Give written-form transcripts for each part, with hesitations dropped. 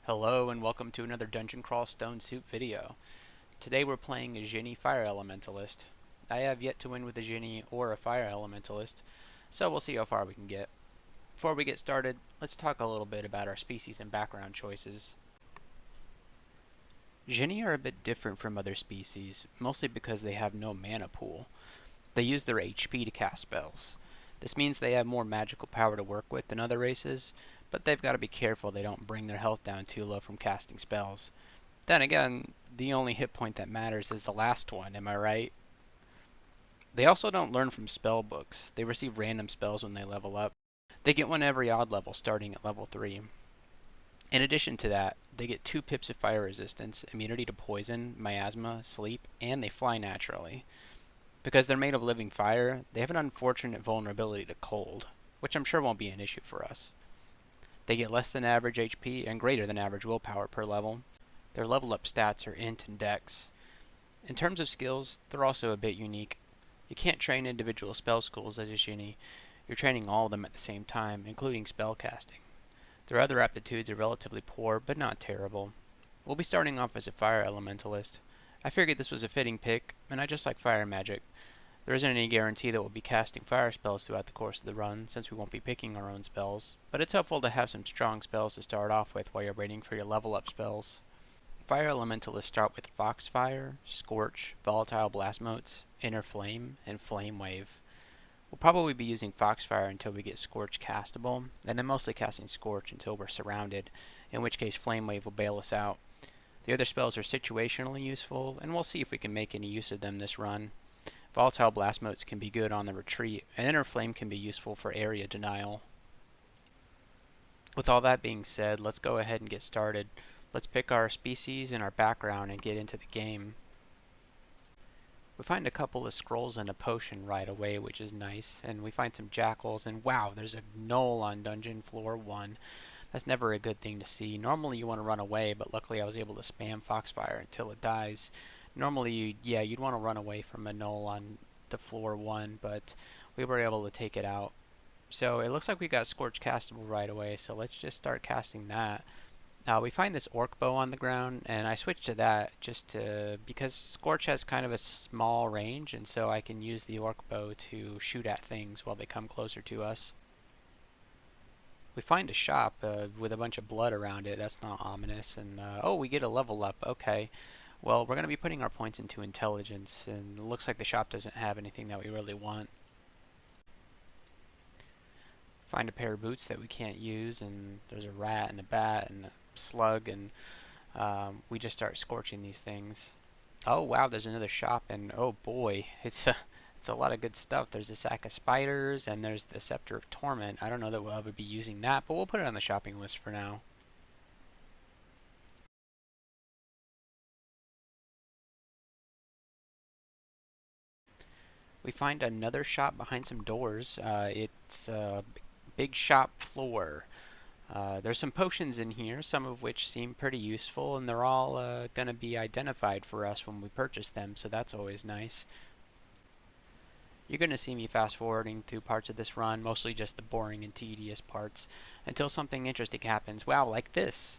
Hello and welcome to another Dungeon Crawl Stone Soup video. Today we're playing a Djinni Fire Elementalist. I have yet to win with a Djinni or a Fire Elementalist, so we'll see how far we can get. Before we get started, let's talk a little bit about our species and background choices. Djinni are a bit different from other species, mostly because they have no mana pool. They use their HP to cast spells. This means they have more magical power to work with than other races, but they've got to be careful they don't bring their health down too low from casting spells. Then again, the only hit point that matters is the last one, am I right? They also don't learn from spell books. They receive random spells when they level up. They get one every odd level starting at level 3. In addition to that, they get 2 pips of fire resistance, immunity to poison, miasma, sleep, and they fly naturally. Because they're made of living fire, they have an unfortunate vulnerability to cold, which I'm sure won't be an issue for us. They get less than average HP and greater than average willpower per level. Their level up stats are int and dex. In terms of skills, they're also a bit unique. You can't train individual spell schools as a Djinni. You're training all of them at the same time, including spell casting. Their other aptitudes are relatively poor, but not terrible. We'll be starting off as a fire elementalist. I figured this was a fitting pick, and I just like fire magic. There isn't any guarantee that we'll be casting fire spells throughout the course of the run, since we won't be picking our own spells, but it's helpful to have some strong spells to start off with while you're waiting for your level up spells. Fire elementalists start with Foxfire, Scorch, Volatile Blast Motes, Inner Flame, and Flame Wave. We'll probably be using Foxfire until we get Scorch castable, and then mostly casting Scorch until we're surrounded, in which case Flame Wave will bail us out. The other spells are situationally useful, and we'll see if we can make any use of them this run. Volatile Blast Motes can be good on the retreat, and Inner Flame can be useful for area denial. With all that being said, let's go ahead and get started. Let's pick our species and our background and get into the game. We find a couple of scrolls and a potion right away, which is nice, and we find some jackals, and wow, there's a gnoll on dungeon floor 1. That's never a good thing to see. Normally you want to run away, but luckily I was able to spam Foxfire until it dies. Normally, you'd want to run away from a gnoll on the floor 1, but we were able to take it out. So it looks like we got Scorch castable right away, so let's just start casting that. We find this orc bow on the ground, and I switched to that because Scorch has kind of a small range, and so I can use the orc bow to shoot at things while they come closer to us. We find a shop with a bunch of blood around it. That's not ominous. And oh, we get a level up. Okay. Well, we're going to be putting our points into intelligence, and it looks like the shop doesn't have anything that we really want. Find a pair of boots that we can't use, and there's a rat and a bat and a slug, and we just start scorching these things. Oh wow, there's another shop, and oh boy, it's a lot of good stuff. There's a sack of spiders, and there's the Scepter of Torment. I don't know that we'll ever be using that, but we'll put it on the shopping list for now. We find another shop behind some doors. It's a big shop floor. There's some potions in here, some of which seem pretty useful, and they're all going to be identified for us when we purchase them, so that's always nice. You're going to see me fast forwarding through parts of this run, mostly just the boring and tedious parts, until something interesting happens. Wow, like this!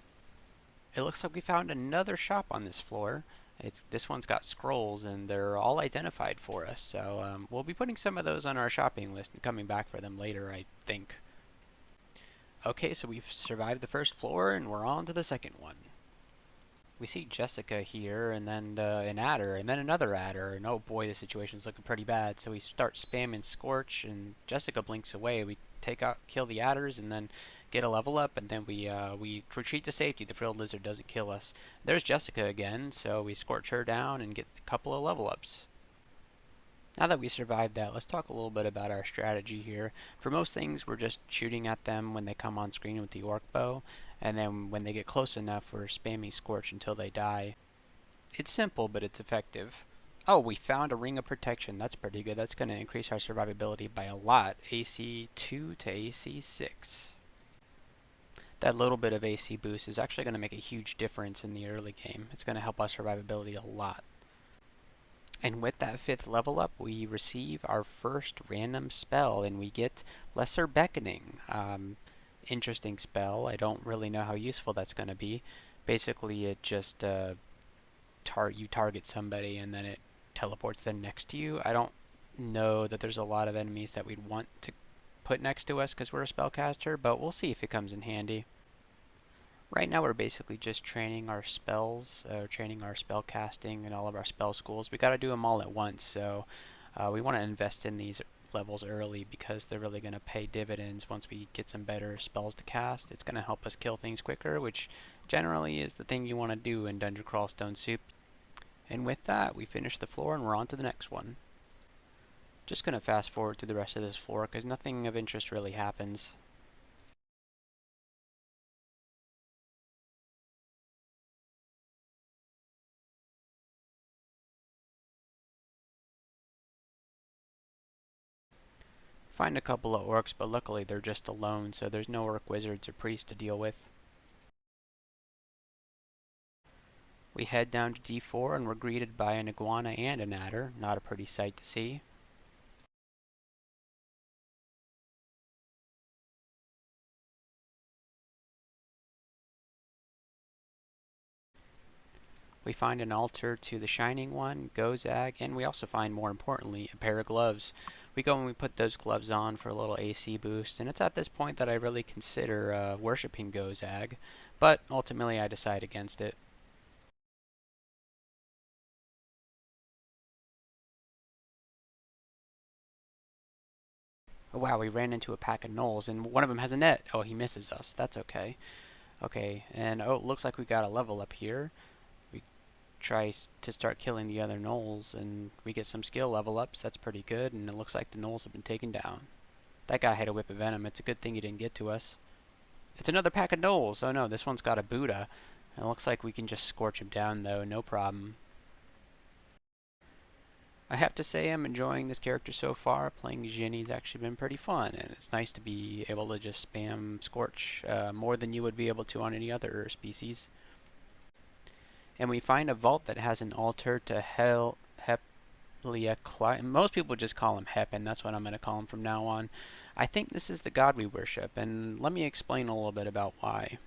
It looks like we found another shop on this floor. This one's got scrolls, and they're all identified for us, so we'll be putting some of those on our shopping list and coming back for them later, I think. Okay, so we've survived the first floor, and we're on to the second one. We see Jessica here, and then an adder, and then another adder, and oh boy, the situation's looking pretty bad. So we start spamming Scorch, and Jessica blinks away. We kill the adders, and then get a level up, and then we retreat to safety. The frilled lizard doesn't kill us. There's Jessica again, so we scorch her down and get a couple of level ups. Now that we survived that, let's talk a little bit about our strategy here. For most things, we're just shooting at them when they come on screen with the orc bow, and then when they get close enough, we're spamming Scorch until they die. It's simple, but it's effective. Oh, we found a Ring of Protection. That's pretty good. That's going to increase our survivability by a lot. AC 2 to AC 6. That little bit of AC boost is actually going to make a huge difference in the early game. It's going to help our survivability a lot. And with that 5th level up, we receive our first random spell, and we get Lesser Beckoning. interesting spell. I don't really know how useful that's going to be. Basically, it just you target somebody and then it teleports them next to you. I don't know that there's a lot of enemies that we'd want to put next to us because we're a spellcaster, but we'll see if it comes in handy. Right now we're basically just training our spells, training our spell casting and all of our spell schools. We got to do them all at once, so we want to invest in these levels early because they're really going to pay dividends once we get some better spells to cast. It's going to help us kill things quicker, which generally is the thing you want to do in Dungeon Crawl Stone Soup. And with that, we finish the floor and we're on to the next one. Just going to fast forward through the rest of this floor because nothing of interest really happens. Find a couple of orcs, but luckily they're just alone, so there's no orc wizards or priests to deal with. We head down to D4 and we're greeted by an iguana and an adder. Not a pretty sight to see. We find an altar to the Shining One, Gozag, and we also find, more importantly, a pair of gloves. We go and we put those gloves on for a little AC boost, and it's at this point that I really consider worshipping Gozag, but ultimately I decide against it. Oh, wow, we ran into a pack of gnolls, and one of them has a net. Oh, he misses us. That's okay. Okay, and oh, it looks like we got a level up here. We try to start killing the other gnolls, and we get some skill level ups. That's pretty good, and it looks like the gnolls have been taken down. That guy had a whip of venom. It's a good thing he didn't get to us. It's another pack of gnolls. Oh no, this one's got a Buddha. It looks like we can just scorch him down, though. No problem. I have to say I'm enjoying this character so far. Playing Djinni's actually been pretty fun, and it's nice to be able to just spam Scorch more than you would be able to on any other species. And we find a vault that has an altar to Hep. Most people just call him Hep, and that's what I'm going to call him from now on. I think this is the god we worship, and let me explain a little bit about why.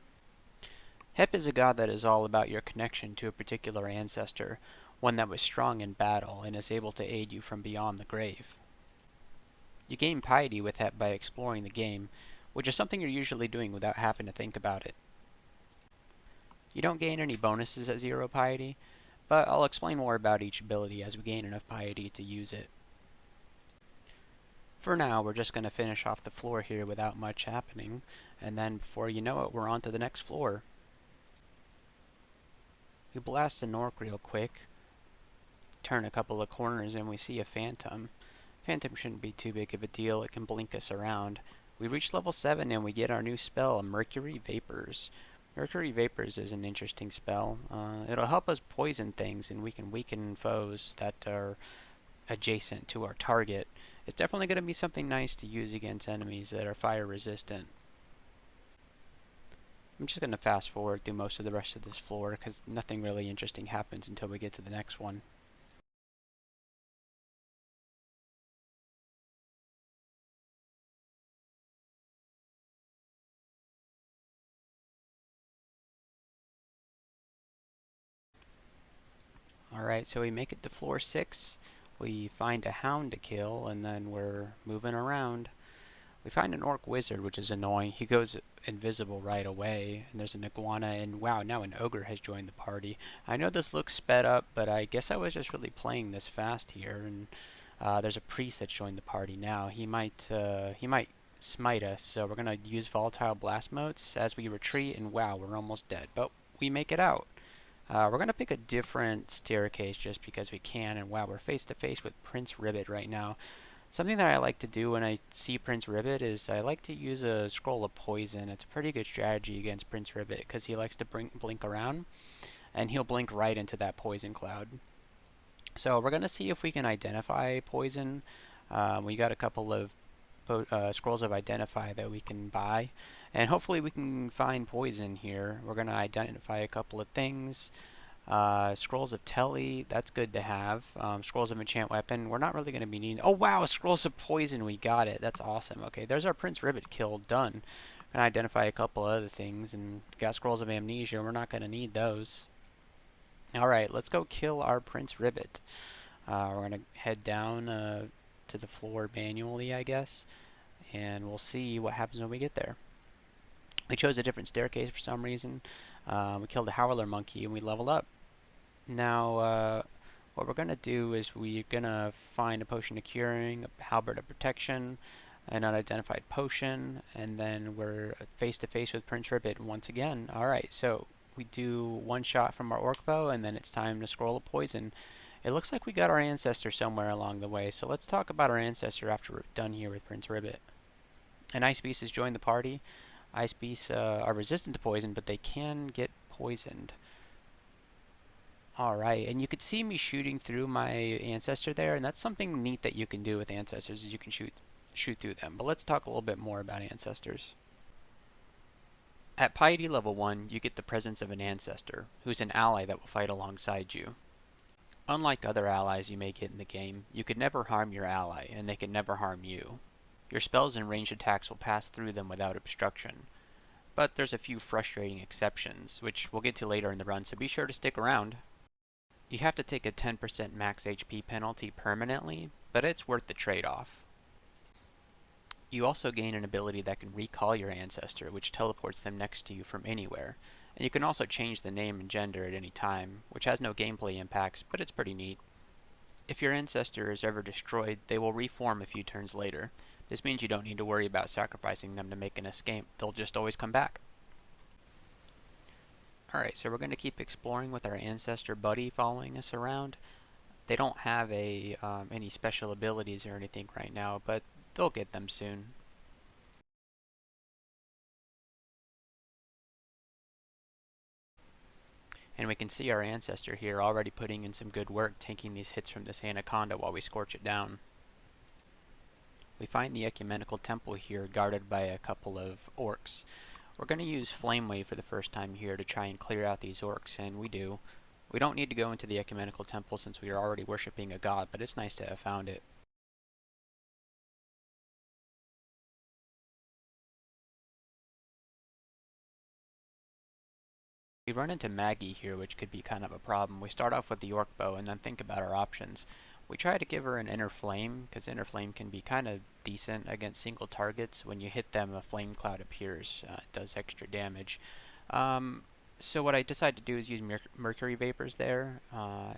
Hep is a god that is all about your connection to a particular ancestor, one that was strong in battle and is able to aid you from beyond the grave. You gain piety with Hep by exploring the game, which is something you're usually doing without having to think about it. You don't gain any bonuses at 0 piety, but I'll explain more about each ability as we gain enough piety to use it. For now, we're just going to finish off the floor here without much happening, and then before you know it, we're on to the next floor. We blast an orc real quick, turn a couple of corners, and we see a phantom. Phantom shouldn't be too big of a deal, it can blink us around. We reach level 7 and we get our new spell, Mercury Vapors. Mercury Vapors is an interesting spell. It'll help us poison things, and we can weaken foes that are adjacent to our target. It's definitely going to be something nice to use against enemies that are fire resistant. I'm just going to fast forward through most of the rest of this floor because nothing really interesting happens until we get to the next one. Alright, so we make it to floor 6. We find a hound to kill, and then we're moving around. We find an orc wizard, which is annoying. He goes invisible right away, and there's an iguana, and wow, now an ogre has joined the party. I know this looks sped up, but I guess I was just really playing this fast here, and there's a priest that's joined the party now. He might smite us, so we're going to use volatile blast motes as we retreat, and wow, we're almost dead, but we make it out. We're going to pick a different staircase just because we can, and wow, we're face to face with Prince Ribbit right now. Something that I like to do when I see Prince Ribbit is I like to use a scroll of poison. It's a pretty good strategy against Prince Ribbit because he likes to blink around, and he'll blink right into that poison cloud. So we're going to see if we can identify poison. We got a couple of scrolls of identify that we can buy, and hopefully we can find poison here. We're going to identify a couple of things. Scrolls of Telly, that's good to have. Scrolls of Enchant Weapon, we're not really going to be needing. Oh wow, Scrolls of Poison, we got it. That's awesome. Okay, there's our Prince Ribbit kill done. Gonna identify a couple other things, and got scrolls of amnesia. We're not gonna need those. Alright, let's go kill our Prince Ribbit. We're gonna head down to the floor manually, I guess, and we'll see what happens when we get there. We chose a different staircase for some reason. We killed a howler monkey and we leveled up. Now, what we're going to do is we're going to find a potion of curing, a halberd of protection, an unidentified potion, and then we're face to face with Prince Ribbit once again. Alright, so we do one shot from our orc bow, and then it's time to scroll of poison. It looks like we got our ancestor somewhere along the way, so let's talk about our ancestor after we're done here with Prince Ribbit. An ice beast has joined the party. Ice beasts are resistant to poison, but they can get poisoned. Alright, and you could see me shooting through my ancestor there, and that's something neat that you can do with ancestors, is you can shoot through them. But let's talk a little bit more about ancestors. At piety level 1, you get the presence of an ancestor, who's an ally that will fight alongside you. Unlike other allies you may get in the game, you could never harm your ally, and they can never harm you. Your spells and ranged attacks will pass through them without obstruction. But there's a few frustrating exceptions, which we'll get to later in the run, so be sure to stick around. You have to take a 10% max HP penalty permanently, but it's worth the trade-off. You also gain an ability that can recall your ancestor, which teleports them next to you from anywhere. And you can also change the name and gender at any time, which has no gameplay impacts, but it's pretty neat. If your ancestor is ever destroyed, they will reform a few turns later. This means you don't need to worry about sacrificing them to make an escape. They'll just always come back. Alright, so we're going to keep exploring with our ancestor buddy following us around. They don't have any special abilities or anything right now, but they'll get them soon. And we can see our ancestor here already putting in some good work taking these hits from this anaconda while we scorch it down. We find the ecumenical temple here guarded by a couple of orcs. We're going to use Flame Wave for the first time here to try and clear out these orcs, and we do. We don't need to go into the ecumenical temple since we are already worshipping a god, but it's nice to have found it. We run into Maggie here, which could be kind of a problem. We start off with the orc bow and then think about our options. We try to give her an inner flame, because inner flame can be kind of decent against single targets. When you hit them, a flame cloud appears. It does extra damage. So what I decided to do is use mercury vapors there,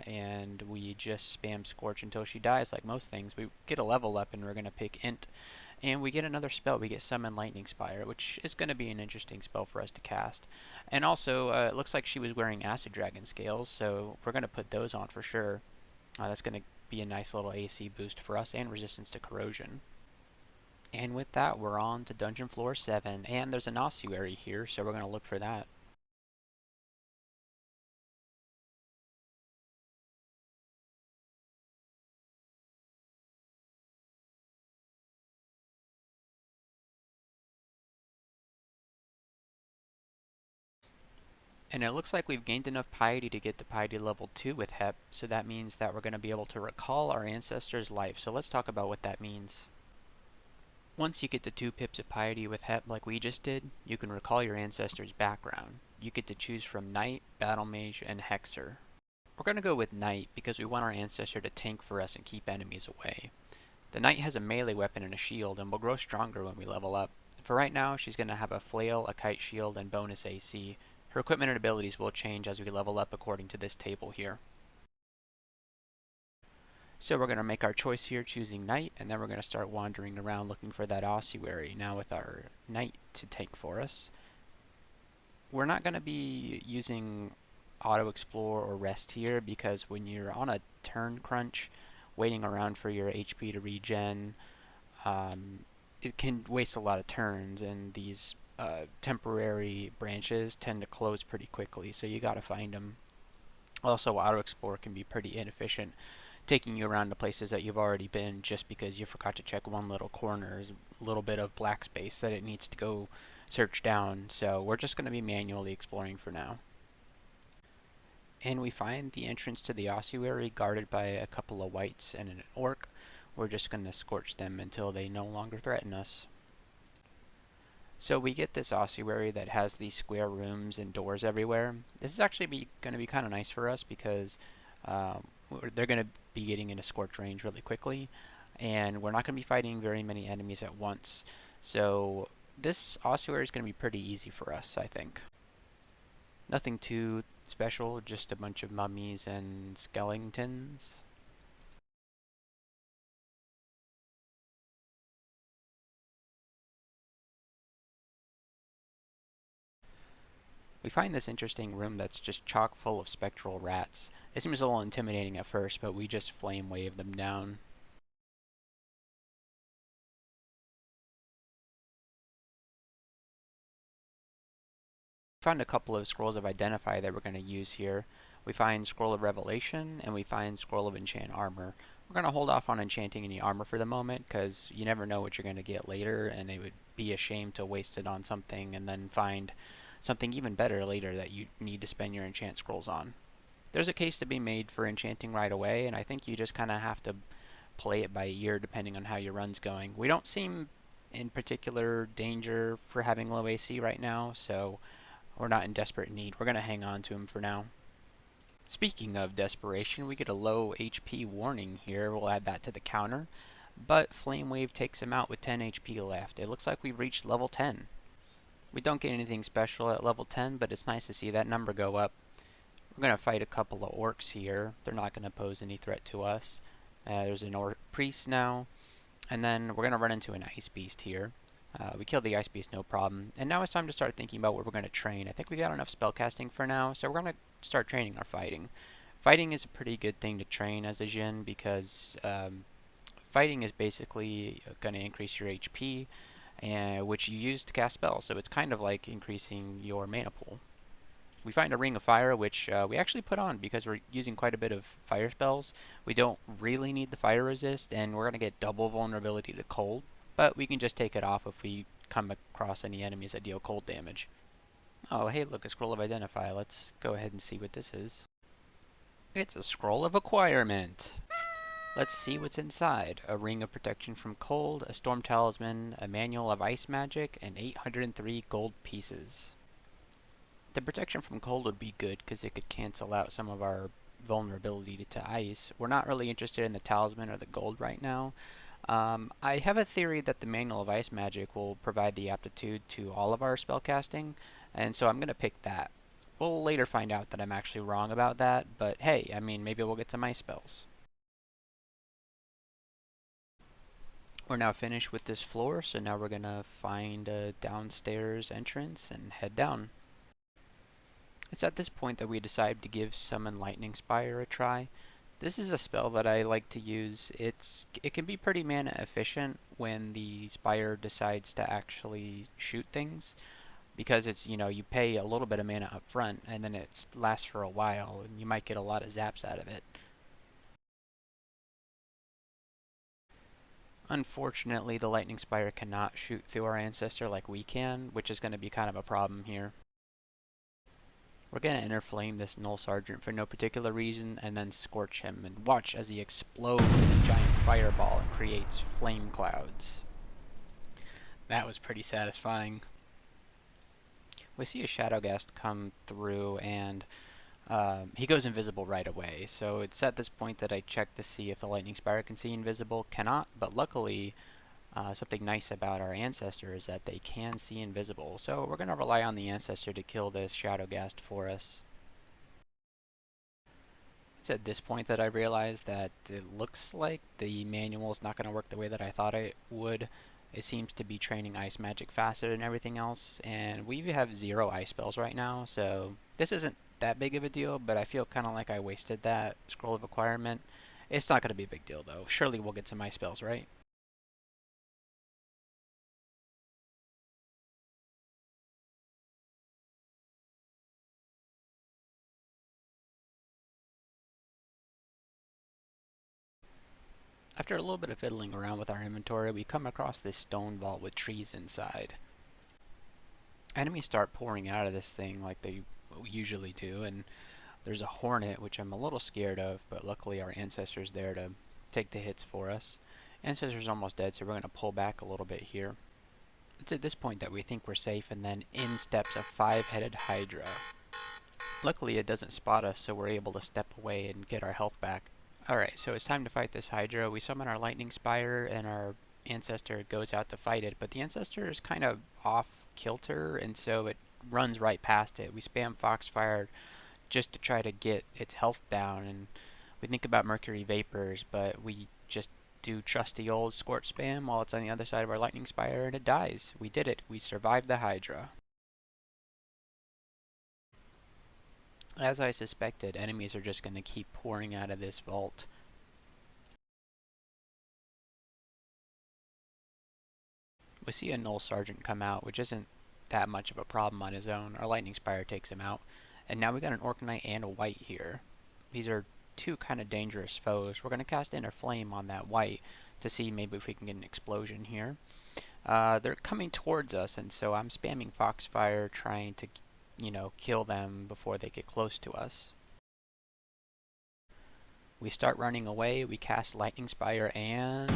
and we just spam Scorch until she dies like most things. We get a level up and we're going to pick Int, and we get another spell. We get Summon Lightning Spire, which is going to be an interesting spell for us to cast. And also, it looks like she was wearing Acid Dragon scales, so we're going to put those on for sure. That's going to be a nice little AC boost for us and resistance to corrosion. And with that, we're on to Dungeon Floor 7, and there's an ossuary here, so we're going to look for that. And it looks like we've gained enough piety to get to piety level 2 with Hep, so that means that we're going to be able to recall our ancestor's life. So let's talk about what that means. Once you get to 2 pips of piety with Hep like we just did, you can recall your ancestor's background. You get to choose from Knight, Battle Mage, and Hexer. We're going to go with Knight because we want our ancestor to tank for us and keep enemies away. The Knight has a melee weapon and a shield and will grow stronger when we level up. For right now, she's going to have a flail, a kite shield, and bonus AC. Her equipment and abilities will change as we level up according to this table here. So we're going to make our choice here, choosing Knight, and then we're going to start wandering around looking for that ossuary. Now with our Knight to tank for us, we're not going to be using auto explore or rest here because when you're on a turn crunch, waiting around for your HP to regen, it can waste a lot of turns, and these temporary branches tend to close pretty quickly, so you gotta find them. Also, auto explore can be pretty inefficient, taking you around to places that you've already been just because you forgot to check one little corner. There's a little bit of black space that it needs to go search down, so we're just going to be manually exploring for now. And we find the entrance to the ossuary guarded by a couple of wights and an orc. We're just going to scorch them until they no longer threaten us. So we get this ossuary that has these square rooms and doors everywhere. This is actually going to be kind of nice for us because um, they're going to be getting into scorch range really quickly, and we're not going to be fighting very many enemies at once. So this ossuary is going to be pretty easy for us, I think. Nothing too special, just a bunch of mummies and skeletons. We find this interesting room that's just chock full of spectral rats. It seems a little intimidating at first, but we just flame wave them down. Found a couple of scrolls of identify that we're going to use here. We find scroll of revelation and we find scroll of enchant armor. We're going to hold off on enchanting any armor for the moment because you never know what you're going to get later, and it would be a shame to waste it on something and then find something even better later that you need to spend your enchant scrolls on. There's a case to be made for enchanting right away, and I think you just kind of have to play it by ear depending on how your run's going. We don't seem in particular danger for having low AC right now, so we're not in desperate need. We're going to hang on to him for now. Speaking of desperation, we get a low HP warning here. We'll add that to the counter. But Flame Wave takes him out with 10 HP left. It looks like we've reached level 10. We don't get anything special at level 10, but it's nice to see that number go up. We're going to fight a couple of orcs here. They're not going to pose any threat to us. There's an orc priest now. And then we're going to run into an ice beast here. We killed the ice beast, no problem. And now it's time to start thinking about what we're going to train. I think we got enough spellcasting for now, so we're going to start training our fighting. Fighting is a pretty good thing to train as a Djinn because fighting is basically going to increase your HP, which you use to cast spells. So it's kind of like increasing your mana pool. We find a Ring of Fire, which we actually put on because we're using quite a bit of fire spells. We don't really need the fire resist, and we're going to get double vulnerability to cold, but we can just take it off if we come across any enemies that deal cold damage. Oh, hey, look, a Scroll of Identify. Let's go ahead and see what this is. It's a Scroll of Acquirement. Let's see what's inside. A Ring of Protection from Cold, a Storm Talisman, a Manual of Ice Magic, and 803 gold pieces. The protection from cold would be good because it could cancel out some of our vulnerability to ice. We're not really interested in the talisman or the gold right now. I have a theory that the Manual of Ice Magic will provide the aptitude to all of our spellcasting, and so I'm going to pick that. We'll later find out that I'm actually wrong about that, but hey, I mean, maybe we'll get some ice spells. We're now finished with this floor, so now we're going to find a downstairs entrance and head down. It's at this point that we decide to give Summon Lightning Spire a try. This is a spell that I like to use. It can be pretty mana efficient when the Spire decides to actually shoot things, because it's, you pay a little bit of mana up front and then it lasts for a while and you might get a lot of zaps out of it. Unfortunately, the Lightning Spire cannot shoot through our Ancestor like we can, which is going to be kind of a problem here. We're going to Inner Flame this Null Sergeant for no particular reason, and then Scorch him, and watch as he explodes in a giant fireball and creates flame clouds. That was pretty satisfying. We see a Shadowgast come through, and he goes invisible right away. So it's at this point that I check to see if the Lightning Spire can see invisible. Cannot, but luckily something nice about our Ancestor is that they can see invisible. So we're going to rely on the Ancestor to kill this Shadowgast for us. It's at this point that I realized that it looks like the manual is not going to work the way that I thought it would. It seems to be training ice magic faster than everything else, and we have 0 ice spells right now, so this isn't that big of a deal, but I feel kind of like I wasted that Scroll of Acquirement. It's not going to be a big deal, though. Surely we'll get some ice spells, right? After a little bit of fiddling around with our inventory, we come across this stone vault with trees inside. Enemies start pouring out of this thing like they usually do, and there's a hornet, which I'm a little scared of, but luckily our Ancestor's there to take the hits for us. Ancestor's almost dead, so we're going to pull back a little bit here. It's at this point that we think we're safe, and then in steps a 5-headed Hydra. Luckily it doesn't spot us, so we're able to step away and get our health back. Alright, so it's time to fight this Hydra. We summon our Lightning Spire, and our Ancestor goes out to fight it, but the Ancestor is kind of off kilter, and so it runs right past it. We spam Foxfire just to try to get its health down, and we think about Mercury Vapors, but we just do trusty old Scorch spam while it's on the other side of our Lightning Spire, and it dies. We did it. We survived the Hydra. As I suspected, enemies are just going to keep pouring out of this vault. We see a Null Sergeant come out, which isn't that much of a problem on his own. Our Lightning Spire takes him out. And now we got an Orc Knight and a White here. These are two kind of dangerous foes. We're going to cast Inner Flame on that White to see maybe if we can get an explosion here. They're coming towards us, and so I'm spamming Foxfire trying to, kill them before they get close to us. We start running away, we cast Lightning Spire, and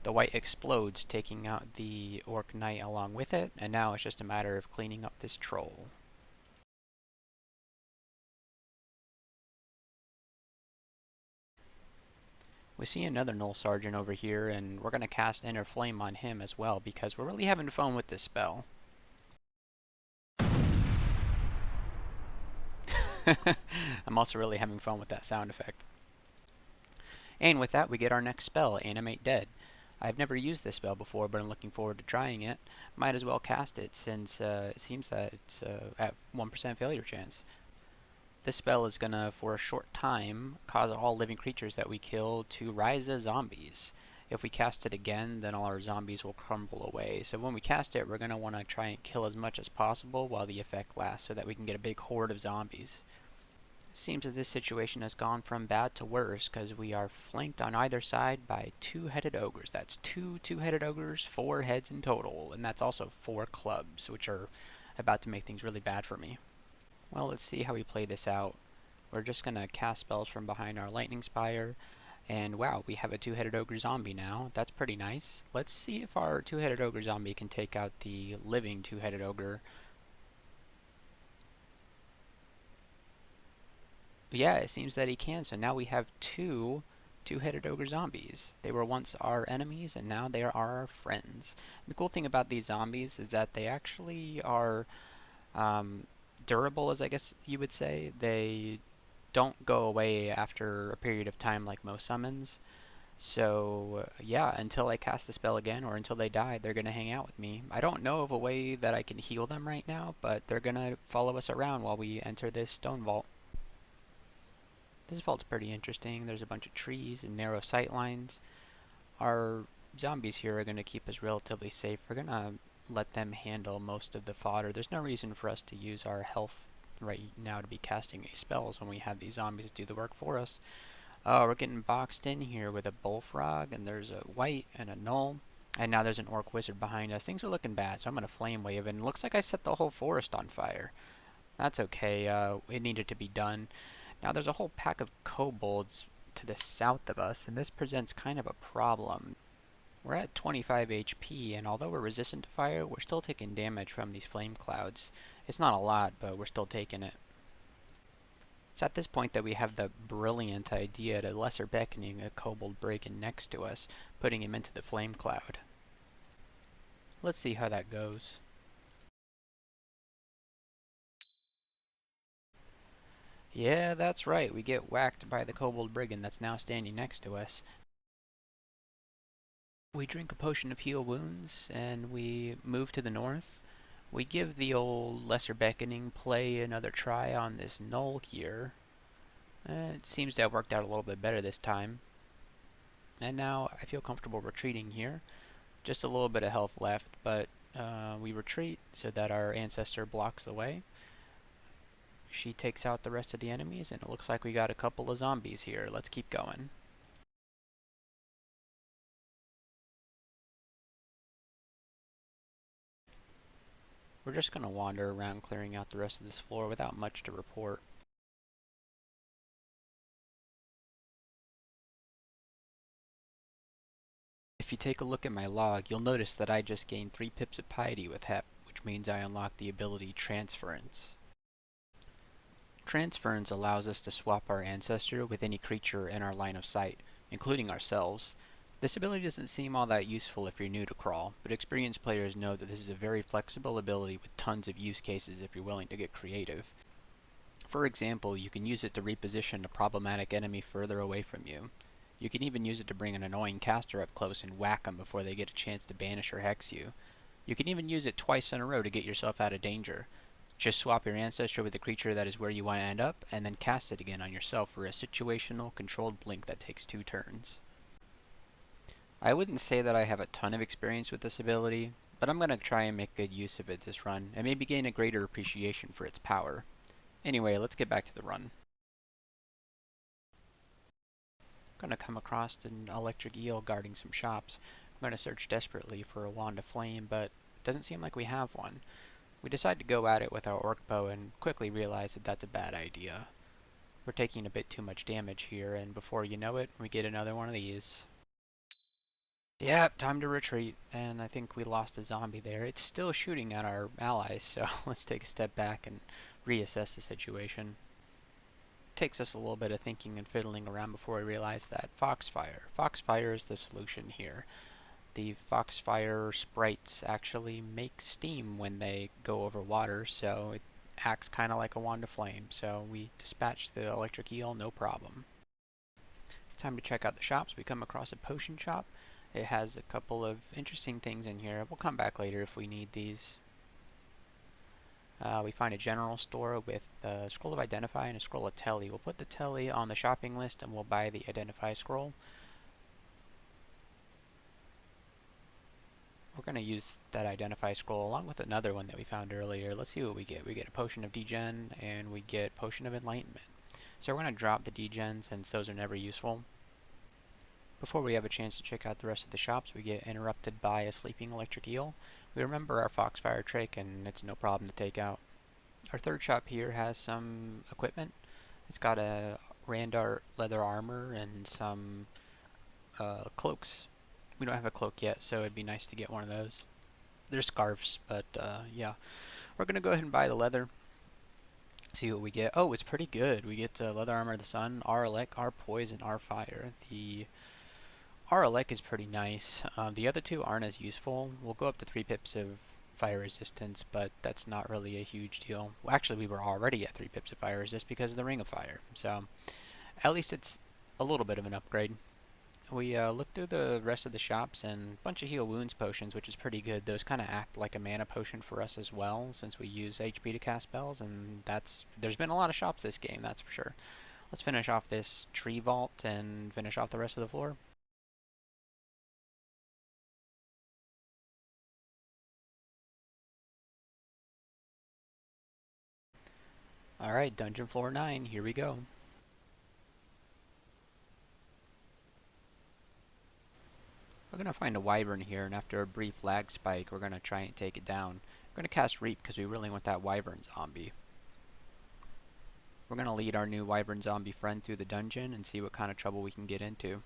the White explodes, taking out the Orc Knight along with it, and now it's just a matter of cleaning up this troll. We see another Null Sergeant over here, and we're going to cast Inner Flame on him as well, because we're really having fun with this spell. I'm also really having fun with that sound effect. And with that, we get our next spell, Animate Dead. I've never used this spell before, but I'm looking forward to trying it. Might as well cast it, since it seems that it's at 1% failure chance. This spell is gonna, for a short time, cause all living creatures that we kill to rise as zombies. If we cast it again, then all our zombies will crumble away. So when we cast it, we're gonna want to try and kill as much as possible while the effect lasts, so that we can get a big horde of zombies. It seems that this situation has gone from bad to worse, because we are flanked on either side by 2-headed ogres. That's two 2-headed ogres, 4 heads in total, and that's also 4 clubs, which are about to make things really bad for me. Well, let's see how we play this out. We're just going to cast spells from behind our Lightning Spire, and wow, we have a 2-headed ogre zombie now. That's pretty nice. Let's see if our 2-headed ogre zombie can take out the living 2-headed ogre. Yeah, it seems that he can, so now we have 2-headed ogre zombies. They were once our enemies, and now they are our friends. The cool thing about these zombies is that they actually are durable, as I guess you would say. They don't go away after a period of time like most summons. So yeah, until I cast the spell again or until they die, they're going to hang out with me. I don't know of a way that I can heal them right now, but they're going to follow us around while we enter this stone vault. This vault's pretty interesting. There's a bunch of trees and narrow sight lines. Our zombies here are going to keep us relatively safe. We're going to let them handle most of the fodder. There's no reason for us to use our health right now to be casting these spells when we have these zombies do the work for us. We're getting boxed in here with a bullfrog, and there's a white and a null, and now there's an orc wizard behind us. Things are looking bad, so I'm going to flame wave, and it looks like I set the whole forest on fire. That's okay, it needed to be done. Now there's a whole pack of kobolds to the south of us, and this presents kind of a problem. We're at 25 HP, and although we're resistant to fire, we're still taking damage from these flame clouds. It's not a lot, but we're still taking it. It's at this point that we have the brilliant idea to lesser beckoning a kobold break-in next to us, putting him into the flame cloud. Let's see how that goes. Yeah, that's right, we get whacked by the kobold brigand that's now standing next to us. We drink a potion of heal wounds, and we move to the north. We give the old lesser beckoning play another try on this null here. It seems to have worked out a little bit better this time. And now I feel comfortable retreating here. Just a little bit of health left, but we retreat so that our ancestor blocks the way. She takes out the rest of the enemies, and it looks like we got a couple of zombies here. Let's keep going. We're just going to wander around clearing out the rest of this floor without much to report. If you take a look at my log, you'll notice that I just gained 3 pips of piety with Hep, which means I unlocked the ability Transference. Transference allows us to swap our ancestor with any creature in our line of sight, including ourselves. This ability doesn't seem all that useful if you're new to Crawl, but experienced players know that this is a very flexible ability with tons of use cases if you're willing to get creative. For example, you can use it to reposition a problematic enemy further away from you. You can even use it to bring an annoying caster up close and whack them before they get a chance to banish or hex you. You can even use it twice in a row to get yourself out of danger. Just swap your ancestor with the creature that is where you want to end up, and then cast it again on yourself for a situational, controlled blink that takes 2 turns. I wouldn't say that I have a ton of experience with this ability, but I'm going to try and make good use of it this run, and maybe gain a greater appreciation for its power. Anyway, let's get back to the run. I'm going to come across an electric eel guarding some shops. I'm going to search desperately for a wand of flame, but it doesn't seem like we have one. We decide to go at it with our orc bow and quickly realize that that's a bad idea. We're taking a bit too much damage here, and before you know it, we get another one of these. Yeah, time to retreat, and I think we lost a zombie there. It's still shooting at our allies, so let's take a step back and reassess the situation. It takes us a little bit of thinking and fiddling around before we realize that Foxfire. Foxfire is the solution here. The Foxfire sprites actually make steam when they go over water, so it acts kind of like a wand of flame. So we dispatch the electric eel, no problem. Time to check out the shops. We come across a potion shop. It has a couple of interesting things in here. We'll come back later if we need these. We find a general store with a scroll of Identify and a scroll of Telly. We'll put the Telly on the shopping list and we'll buy the Identify scroll. We're going to use that Identify scroll along with another one that we found earlier. Let's see what we get. We get a Potion of Degen and we get Potion of Enlightenment. So we're going to drop the Degen since those are never useful. Before we have a chance to check out the rest of the shops, we get interrupted by a sleeping electric eel. We remember our Foxfire trick and it's no problem to take out. Our third shop here has some equipment. It's got a Randar leather armor and some cloaks. We don't have a cloak yet, so it'd be nice to get one of those. They're scarves, but yeah. We're going to go ahead and buy the leather. See what we get. Oh, it's pretty good. We get leather armor of the sun, R elec, R poison, R fire. The R elec is pretty nice. The other two aren't as useful. We'll go up to 3 pips of fire resistance, but that's not really a huge deal. Well, actually, we were already at 3 pips of fire resist because of the Ring of Fire. So at least it's a little bit of an upgrade. We looked through the rest of the shops and a bunch of heal wounds potions, which is pretty good. Those kind of act like a mana potion for us as well, since we use HP to cast spells, and there's been a lot of shops this game, that's for sure. Let's finish off this tree vault and finish off the rest of the floor. Alright, dungeon floor 9, here we go. We're going to find a wyvern here, and after a brief lag spike, we're going to try and take it down. We're going to cast Reap because we really want that wyvern zombie. We're going to lead our new wyvern zombie friend through the dungeon and see what kind of trouble we can get into.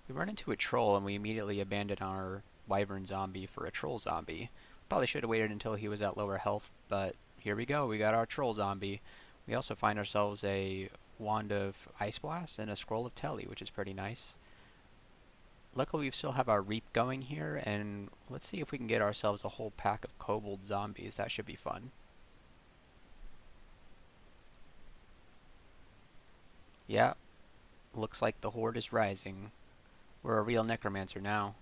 We run into a troll and we immediately abandon our wyvern zombie for a troll zombie. Probably should have waited until he was at lower health, but here we go. We got our troll zombie. We also find ourselves a wand of Ice Blast and a scroll of Telly, which is pretty nice. Luckily, we still have our Reap going here, and let's see if we can get ourselves a whole pack of kobold zombies. That should be fun. Yeah, looks like the horde is rising. We're a real necromancer now.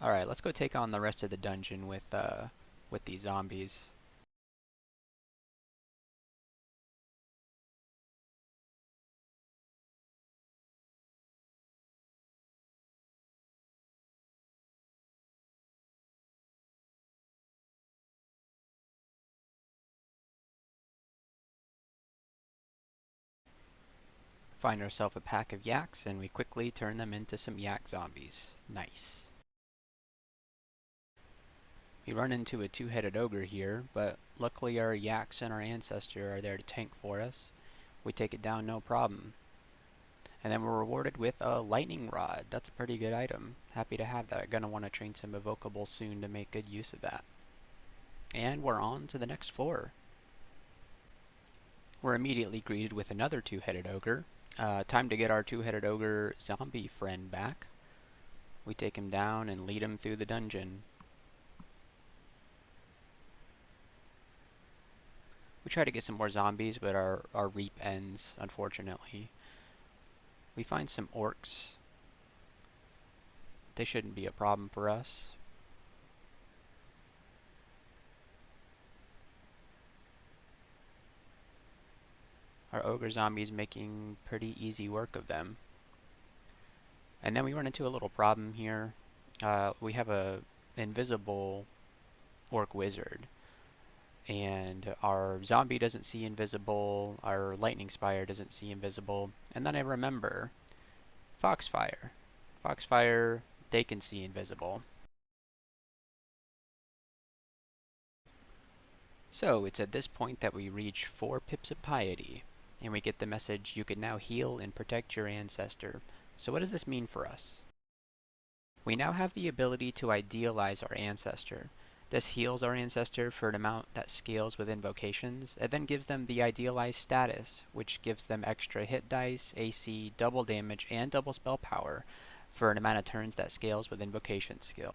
Alright, let's go take on the rest of the dungeon with these zombies. Find ourselves a pack of yaks, and we quickly turn them into some yak zombies. Nice. We run into a 2-headed ogre here, but luckily our yaks and our ancestor are there to tank for us. We take it down no problem. And then we're rewarded with a lightning rod. That's a pretty good item. Happy to have that. Gonna want to train some evocables soon to make good use of that. And we're on to the next floor. We're immediately greeted with another two-headed ogre. Time to get our two-headed ogre zombie friend back. We take him down and lead him through the dungeon. We try to get some more zombies, but our reap ends, unfortunately. We find some orcs. They shouldn't be a problem for us. Our ogre zombies making pretty easy work of them. And then we run into a little problem here. We have a invisible orc wizard. And our zombie doesn't see invisible, our lightning spire doesn't see invisible. And then I remember Foxfire. Foxfire, they can see invisible. So it's at this point that we reach 4 pips of piety, and we get the message, you can now heal and protect your ancestor. So what does this mean for us? We now have the ability to idealize our ancestor. This heals our ancestor for an amount that scales with invocations, and then gives them the idealized status, which gives them extra hit dice, AC, double damage, and double spell power for an amount of turns that scales with invocation skill.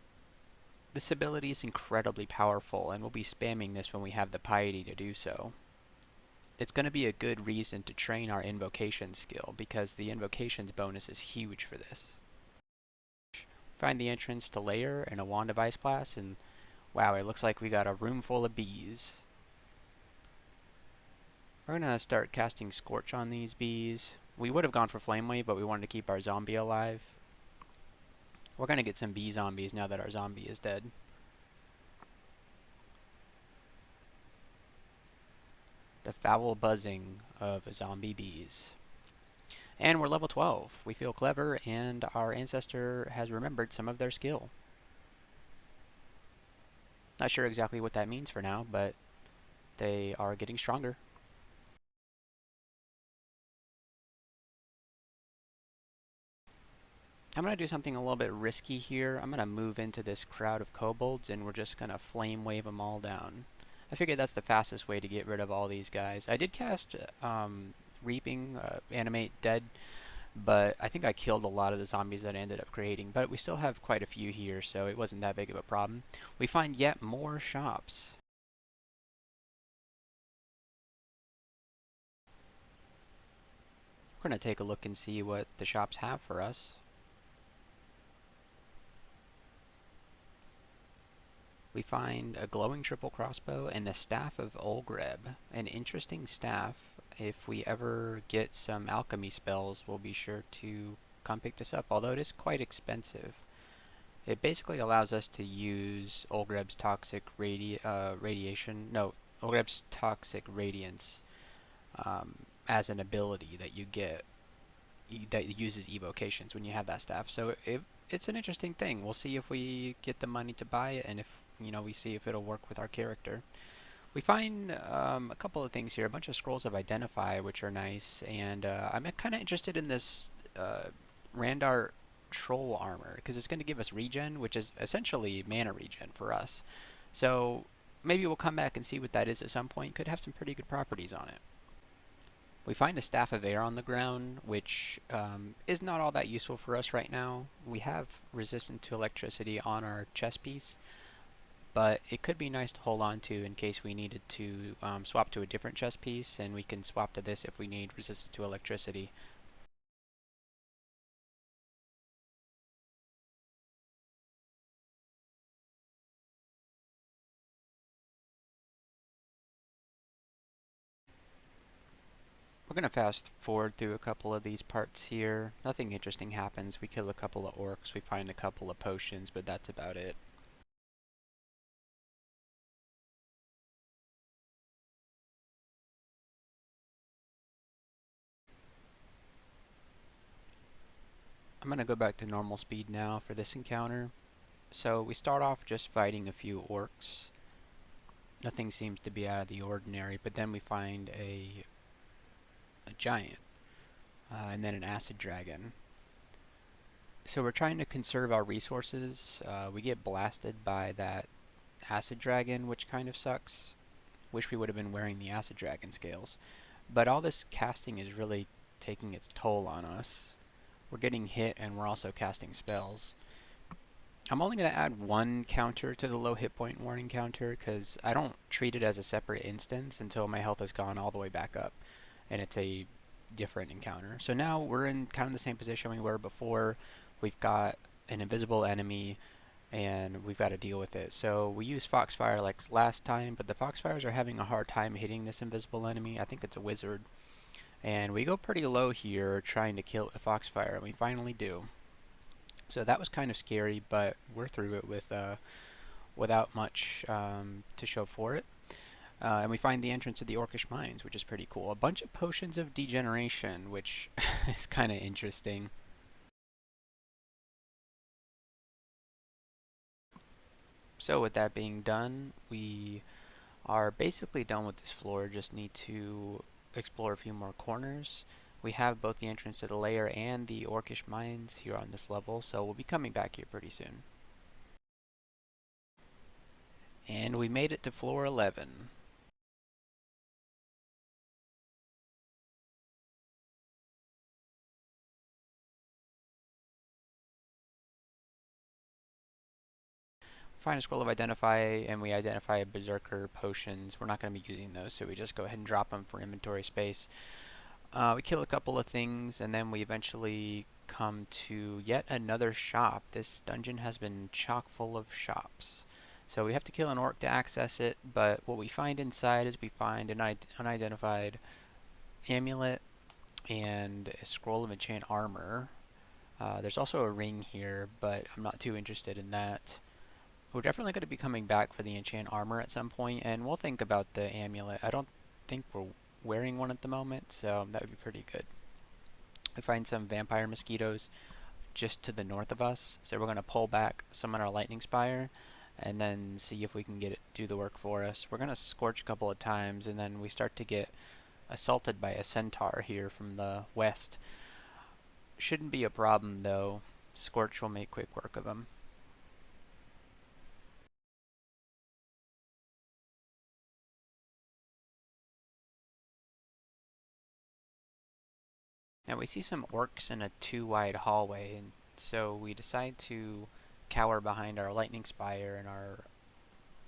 This ability is incredibly powerful, and we'll be spamming this when we have the piety to do so. It's going to be a good reason to train our invocation skill, because the invocations bonus is huge for this. Find the entrance to Lair and a wand of ice blast, and wow, it looks like we got a room full of bees. We're going to start casting Scorch on these bees. We would have gone for Flame Wave, but we wanted to keep our zombie alive. We're going to get some bee zombies now that our zombie is dead. The foul buzzing of zombie bees. And we're level 12. We feel clever, and our ancestor has remembered some of their skill. Not sure exactly what that means for now, but they are getting stronger. I'm going to do something a little bit risky here. I'm going to move into this crowd of kobolds, and we're just going to flame wave them all down. I figured that's the fastest way to get rid of all these guys. I did cast Reaping, Animate Dead, but I think I killed a lot of the zombies that I ended up creating. But we still have quite a few here, so it wasn't that big of a problem. We find yet more shops. We're going to take a look and see what the shops have for us. We find a glowing triple crossbow and the staff of Olgreb. An interesting staff. If we ever get some alchemy spells, we'll be sure to come pick this up, although it is quite expensive. It basically allows us to use Olgreb's toxic radiation, no, Olgreb's toxic radiance as an ability that you get that uses evocations when you have that staff. So it's an interesting thing. We'll see if we get the money to buy it, and if we see if it'll work with our character. We find a couple of things here, a bunch of scrolls of identify, which are nice, and I'm kind of interested in this Randar troll armor, because it's going to give us regen, which is essentially mana regen for us. So maybe we'll come back and see what that is at some point. Could have some pretty good properties on it. We find a Staff of Air on the ground, which is not all that useful for us right now. We have resistance to electricity on our chest piece, but it could be nice to hold on to in case we needed to swap to a different chest piece, and we can swap to this if we need resistance to electricity. We're going to fast forward through a couple of these parts here. Nothing interesting happens. We kill a couple of orcs, we find a couple of potions, but that's about it. I'm going to go back to normal speed now for this encounter. So we start off just fighting a few orcs. Nothing seems to be out of the ordinary, but then we find a a giant, and then an acid dragon. So we're trying to conserve our resources. We get blasted by that acid dragon, which kind of sucks. Wish we would have been wearing the acid dragon scales. But all this casting is really taking its toll on us. We're getting hit and we're also casting spells. I'm only going to add one counter to the low hit point warning counter because I don't treat it as a separate instance until my health has gone all the way back up and it's a different encounter. So now we're in kind of the same position we were before. We've got an invisible enemy and we've got to deal with it. So we use Foxfire like last time, but the Foxfires are having a hard time hitting this invisible enemy. I think it's a wizard. And we go pretty low here trying to kill a Foxfire, and we finally do. So that was kind of scary, but we're through it with without much to show for it. And we find the entrance to the Orcish Mines, which is pretty cool. A bunch of potions of degeneration, which is kind of interesting. So with that being done, we are basically done with this floor. Just need to explore a few more corners. We have both the entrance to the Lair and the Orcish Mines here on this level, so we'll be coming back here pretty soon. And we made it to floor 11. Find a scroll of identify, and we identify berserker potions. We're not going to be using those, so we just go ahead and drop them for inventory space. We kill a couple of things, and then we eventually come to yet another shop. This dungeon has been chock full of shops. So we have to kill an orc to access it, but what we find inside is we find an unidentified amulet and a scroll of enchant armor. There's also a ring here, but I'm not too interested in that. We're definitely going to be coming back for the enchant armor at some point, and we'll think about the amulet. I don't think we're wearing one at the moment, so that would be pretty good. We find some vampire mosquitoes just to the north of us, so we're going to pull back, summon our lightning spire, and then see if we can get it do the work for us. We're going to scorch a couple of times, and then we start to get assaulted by a centaur here from the west. Shouldn't be a problem though. Scorch will make quick work of him. Now we see some orcs in a 2-wide hallway, and so we decide to cower behind our lightning spire and our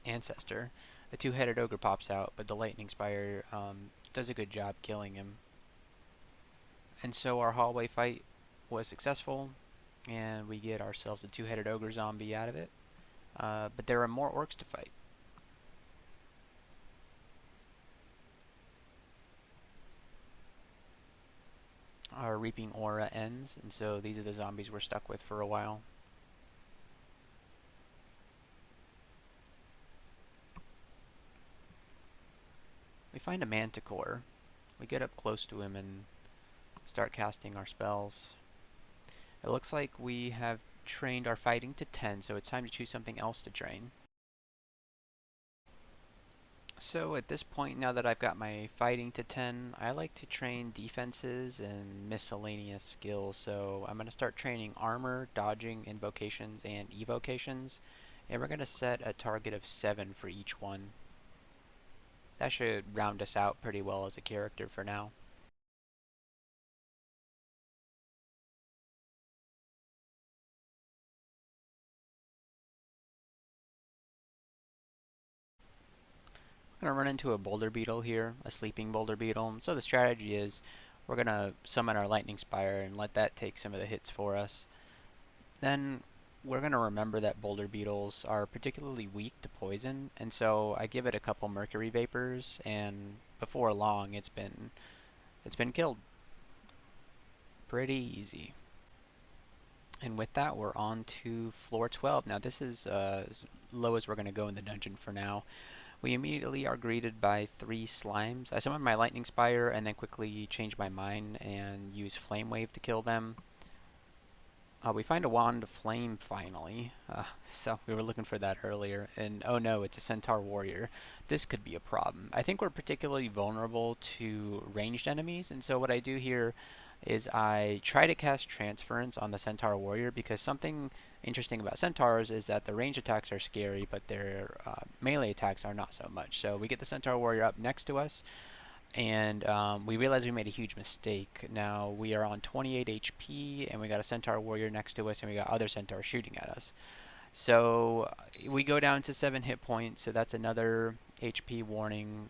ancestor. A 2-headed ogre pops out, but the lightning spire does a good job killing him. And so our hallway fight was successful, and we get ourselves a 2-headed ogre zombie out of it. But there are more orcs to fight. Our reaping aura ends, and so these are the zombies we're stuck with for a while. We find a manticore. We get up close to him and start casting our spells. It looks like we have trained our fighting to 10, so it's time to choose something else to train. So at this point, now that I've got my fighting to 10, I like to train defenses and miscellaneous skills. So I'm going to start training armor, dodging, invocations, and evocations. And we're going to set a target of 7 for each one. That should round us out pretty well as a character for now. I'm going to run into a boulder beetle here, a sleeping boulder beetle. So the strategy is we're going to summon our lightning spire and let that take some of the hits for us. Then we're going to remember that boulder beetles are particularly weak to poison, and so I give it a couple mercury vapors, and before long it's been killed. Pretty easy. And with that, we're on to floor 12. Now this is as low as we're going to go in the dungeon for now. We immediately are greeted by 3 slimes. I summon my lightning spire and then quickly change my mind and use flame wave to kill them. We find a wand of flame finally. So we were looking for that earlier, and oh no, it's a centaur warrior. This could be a problem. I think we're particularly vulnerable to ranged enemies, and so what I do here is I try to cast transference on the centaur warrior, because something interesting about centaurs is that the range attacks are scary, but their melee attacks are not so much. So we get the centaur warrior up next to us, and we realized we made a huge mistake. Now we are on 28 HP, and we got a centaur warrior next to us, and we got other centaurs shooting at us. So we go down to 7 hit points, so that's another HP warning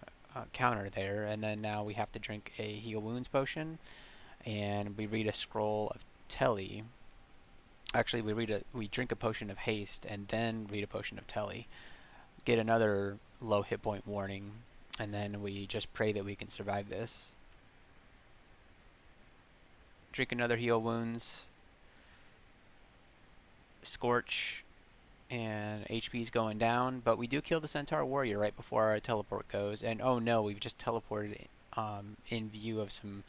counter there. And then now we have to drink a heal wounds potion, and we read a scroll of Telly. Actually, we drink a potion of haste, and then read a potion of Telly. Get another low hit point warning, and then we just pray that we can survive this. Drink another heal wounds, scorch, and HP's going down, but we do kill the centaur warrior right before our teleport goes, and oh no, we've just teleported in view of some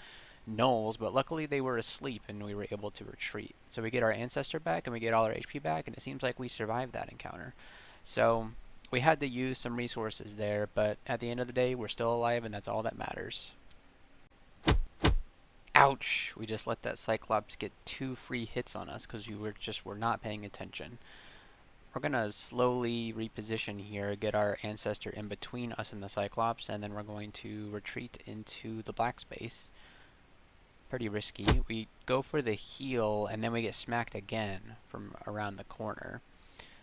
gnolls, but luckily they were asleep and we were able to retreat. So we get our ancestor back and we get all our HP back, and it seems like we survived that encounter. So we had to use some resources there, but at the end of the day, we're still alive, and that's all that matters. Ouch! We just let that Cyclops get 2 free hits on us because we were not paying attention. We're going to slowly reposition here, get our ancestor in between us and the Cyclops, and then we're going to retreat into the black space. Pretty risky. We go for the heal, and then we get smacked again from around the corner.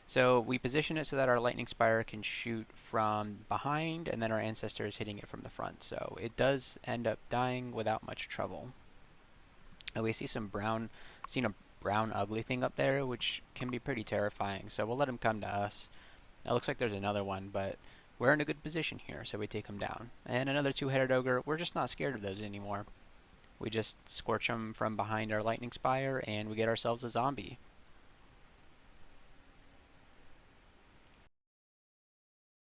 So we position it so that our lightning spire can shoot from behind, and then our ancestor is hitting it from the front. So it does end up dying without much trouble. We see a brown ugly thing up there, which can be pretty terrifying. So we'll let him come to us. It looks like there's another one, but we're in a good position here, so we take him down. And another 2-headed ogre. We're just not scared of those anymore. We just scorch them from behind our lightning spire, and we get ourselves a zombie.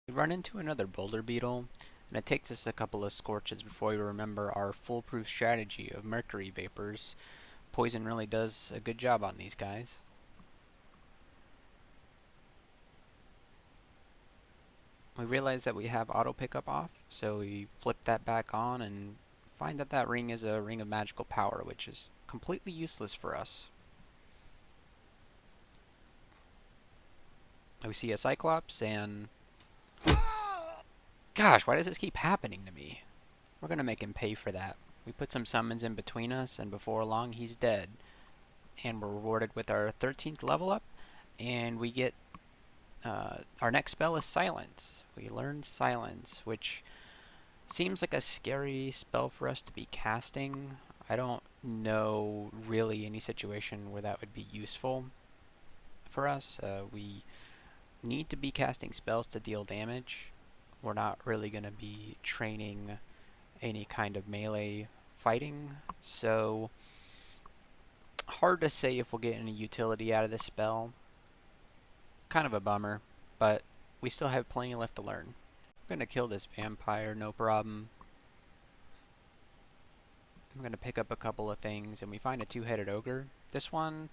We run into another boulder beetle, and it takes us a couple of scorches before we remember our foolproof strategy of mercury vapors. Poison really does a good job on these guys. We realize that we have auto pickup off, so we flip that back on and find that that ring is a ring of magical power, which is completely useless for us. We see a Cyclops, and gosh, why does this keep happening to me? We're gonna make him pay for that. We put some summons in between us, and before long he's dead. And we're rewarded with our 13th level up, and we get our next spell is Silence. We learn Silence, which seems like a scary spell for us to be casting. I don't know really any situation where that would be useful for us. We need to be casting spells to deal damage. We're not really going to be training any kind of melee fighting, so hard to say if we'll get any utility out of this spell. Kind of a bummer, but we still have plenty left to learn. I'm going to kill this vampire, no problem. I'm going to pick up a couple of things, and we find a 2-headed ogre. This one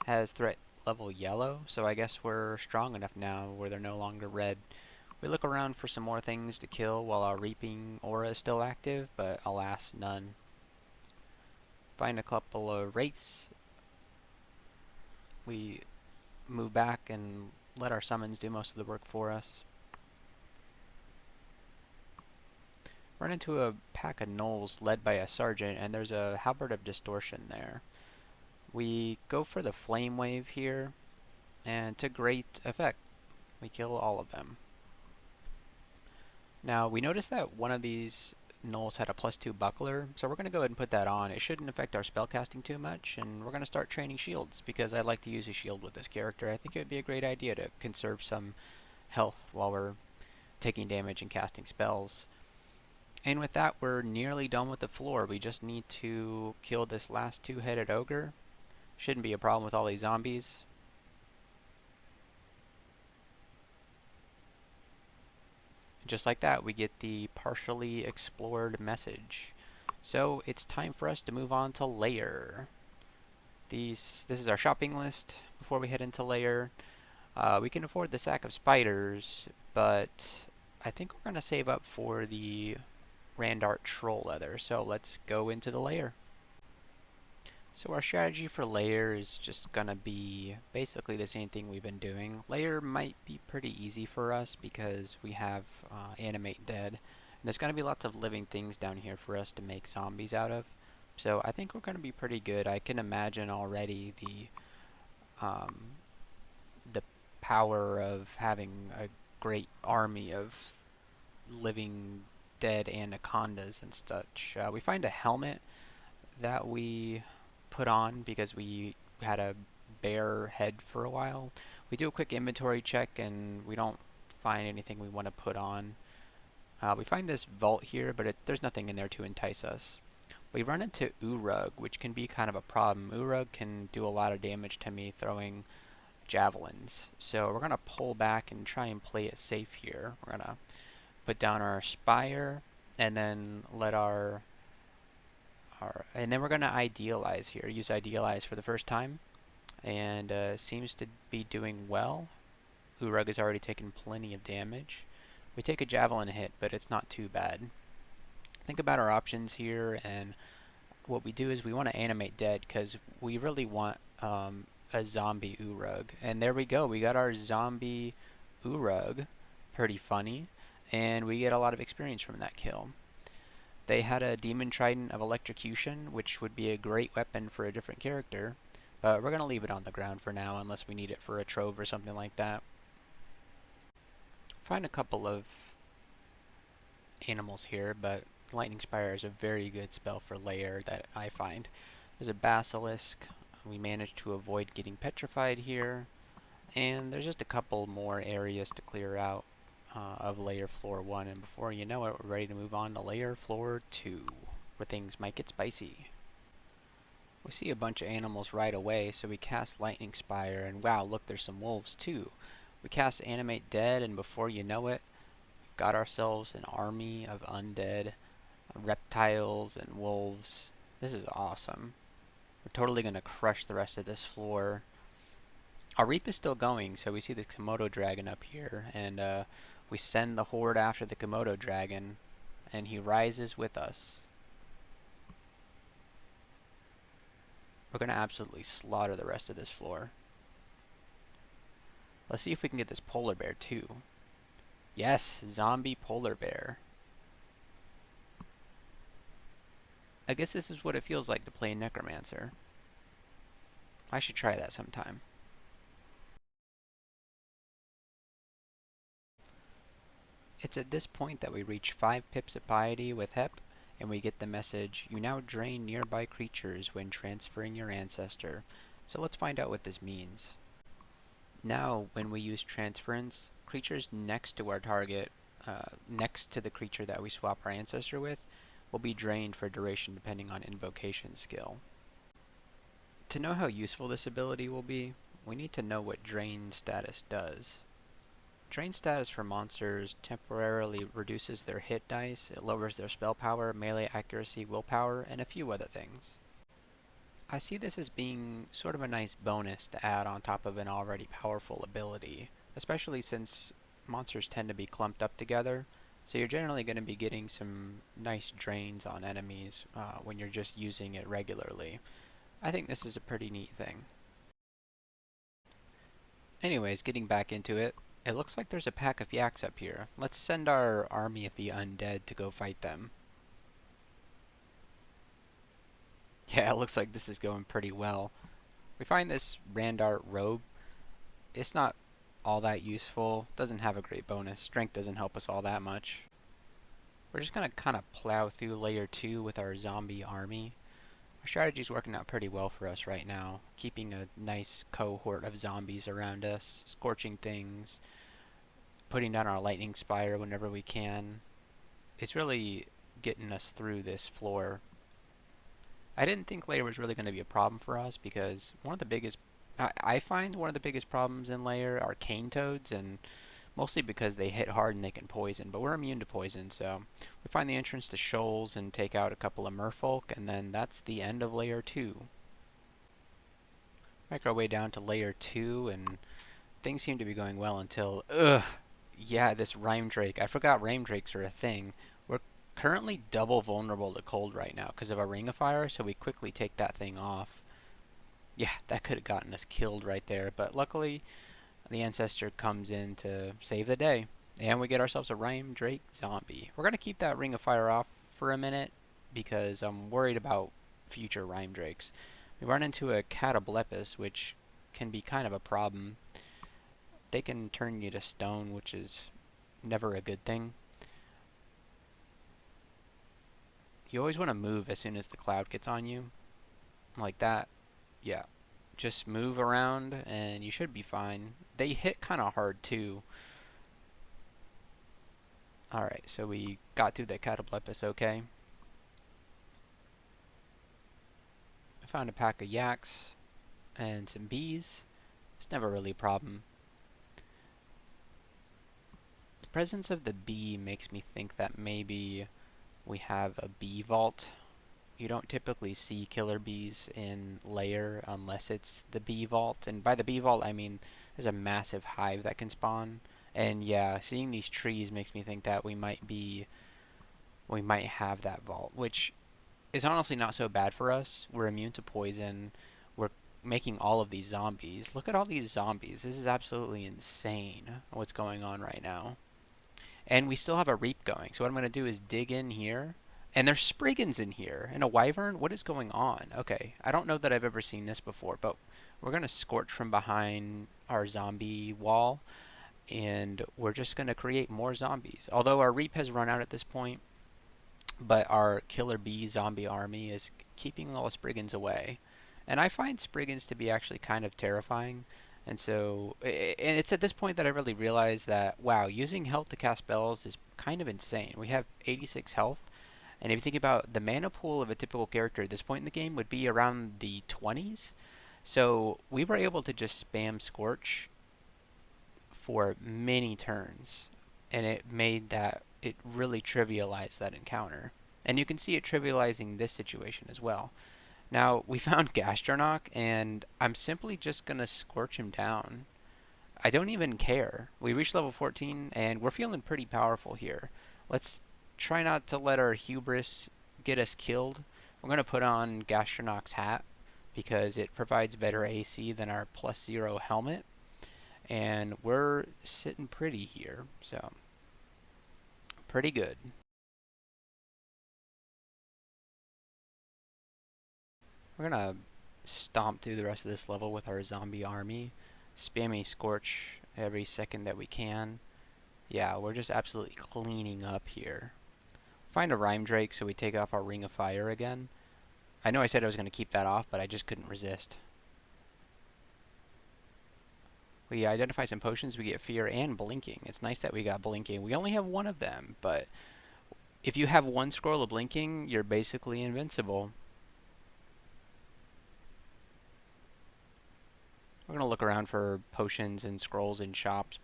has threat level yellow, so I guess we're strong enough now where they're no longer red. We look around for some more things to kill while our reaping aura is still active, but alas, none. Find a couple of wraiths. We move back and let our summons do most of the work for us. Run into a pack of gnolls led by a sergeant, and there's a halberd of distortion there. We go for the flame wave here, and to great effect, we kill all of them. Now we notice that one of these gnolls had a +2 buckler, so we're going to go ahead and put that on. It shouldn't affect our spellcasting too much, and we're going to start training shields, because I'd like to use a shield with this character. I think it would be a great idea to conserve some health while we're taking damage and casting spells. And with that, we're nearly done with the floor. We just need to kill this last 2-headed ogre. Shouldn't be a problem with all these zombies. Just like that, we get the partially explored message. So it's time for us to move on to Lair. This is our shopping list before we head into Lair. We can afford the sack of spiders, but I think we're going to save up for the Randart troll leather, so let's go into the Lair. So our strategy for Lair is just going to be basically the same thing we've been doing. Lair might be pretty easy for us because we have Animate Dead. And there's going to be lots of living things down here for us to make zombies out of. So I think we're going to be pretty good. I can imagine already um, the power of having a great army of living dead anacondas and such. We find a helmet that we put on because we had a bare head for a while. We do a quick inventory check and we don't find anything we want to put on. We find this vault here, but there's nothing in there to entice us. We run into Urug, which can be kind of a problem. Urug can do a lot of damage to me throwing javelins. So we're going to pull back and try and play it safe here. We're going to put down our spire and then let and then we're going to idealize here. Use idealize for the first time, and seems to be doing well. Urug has already taken plenty of damage. We take a javelin hit, but it's not too bad. Think about our options here, and what we do is we want to animate dead because we really want a zombie Urug. And there we go. We got our zombie Urug. Pretty funny. And we get a lot of experience from that kill. They had a Demon Trident of Electrocution, which would be a great weapon for a different character, but we're going to leave it on the ground for now unless we need it for a trove or something like that. Find a couple of animals here, but Lightning Spire is a very good spell for Lair that I find. There's a Basilisk. We managed to avoid getting petrified here, and there's just a couple more areas to clear out of Lair Floor 1, and before you know it, we're ready to move on to Lair Floor 2, where things might get spicy. We see a bunch of animals right away, so we cast Lightning Spire, and wow, look, there's some wolves too. We cast Animate Dead, and before you know it, we've got ourselves an army of undead reptiles and wolves. This is awesome. We're totally going to crush the rest of this floor. Our Reap is still going, so we see the Komodo dragon up here, and we send the horde after the Komodo dragon, and he rises with us. We're going to absolutely slaughter the rest of this floor. Let's see if we can get this polar bear too. Yes, zombie polar bear. I guess this is what it feels like to play Necromancer. I should try that sometime. It's at this point that we reach 5 pips of piety with Hep, and we get the message, you now drain nearby creatures when transferring your ancestor. So let's find out what this means. Now, when we use transference, creatures next to our target, next to the creature that we swap our ancestor with, will be drained for duration depending on invocation skill. To know how useful this ability will be, we need to know what drain status does. Drain status for monsters temporarily reduces their hit dice, it lowers their spell power, melee accuracy, willpower, and a few other things. I see this as being sort of a nice bonus to add on top of an already powerful ability, especially since monsters tend to be clumped up together, so you're generally going to be getting some nice drains on enemies when you're just using it regularly. I think this is a pretty neat thing. Anyways, getting back into it, it looks like there's a pack of yaks up here. Let's send our army of the undead to go fight them. Yeah, it looks like this is going pretty well. We find this Randart robe. It's not all that useful. Doesn't have a great bonus. Strength doesn't help us all that much. We're just going to kind of plow through Layer 2 with our zombie army. Our strategy's working out pretty well for us right now. Keeping a nice cohort of zombies around us. Scorching things. Putting down our lightning spire whenever we can. It's really getting us through this floor. I didn't think Lair was really going to be a problem for us because I find one of the biggest problems in Lair are cane toads, and mostly because they hit hard and they can poison, but we're immune to poison, so we find the entrance to shoals and take out a couple of merfolk, and then that's the end of Layer 2. Make our way down to layer 2, and things seem to be going well until, yeah, this Rime Drake. I forgot Rime Drakes are a thing. We're currently double vulnerable to cold right now because of our Ring of Fire, so we quickly take that thing off. Yeah, that could have gotten us killed right there, but luckily the Ancestor comes in to save the day, and we get ourselves a Rime Drake zombie. We're going to keep that Ring of Fire off for a minute because I'm worried about future Rime Drakes. We run into a Catoblepis, which can be kind of a problem. They can turn you to stone, which is never a good thing. You always want to move as soon as the cloud gets on you. Like that. Yeah. Just move around and you should be fine. They hit kind of hard too. Alright, so we got through the Catoblepis okay. I found a pack of yaks and some bees. It's never really a problem. The presence of the bee makes me think that maybe we have a bee vault. You don't typically see killer bees in Lair unless it's the bee vault. And by the bee vault, I mean there's a massive hive that can spawn. And yeah, seeing these trees makes me think that we might have that vault, which is honestly not so bad for us. We're immune to poison. We're making all of these zombies. Look at all these zombies. This is absolutely insane what's going on right now. And we still have a reap going. So what I'm going to do is dig in here. And there's Spriggans in here. And a wyvern? What is going on? Okay, I don't know that I've ever seen this before, but we're going to scorch from behind our zombie wall. And we're just going to create more zombies. Although our reap has run out at this point, but our killer bee zombie army is keeping all the Spriggans away. And I find Spriggans to be actually kind of terrifying. And so, and it's at this point that I really realize that, wow, using health to cast spells is kind of insane. We have 86 health, and if you think about the mana pool of a typical character at this point in the game would be around the 20s. So we were able to just spam Scorch for many turns, and it really trivialized that encounter. And you can see it trivializing this situation as well. Now, we found Gastronach, and I'm simply just going to scorch him down. I don't even care. We reached level 14, and we're feeling pretty powerful here. Let's try not to let our hubris get us killed. We're going to put on Gastronach's hat, because it provides better AC than our +0 helmet. And we're sitting pretty here, so pretty good. We're gonna stomp through the rest of this level with our zombie army, spamming Scorch every second that we can. Yeah, we're just absolutely cleaning up here. Find a Rime Drake so we take off our Ring of Fire again. I know I said I was going to keep that off, but I just couldn't resist. We identify some potions, we get Fear and Blinking. It's nice that we got Blinking. We only have one of them, but if you have one scroll of Blinking, you're basically invincible. We're going to look around for potions and scrolls in shops,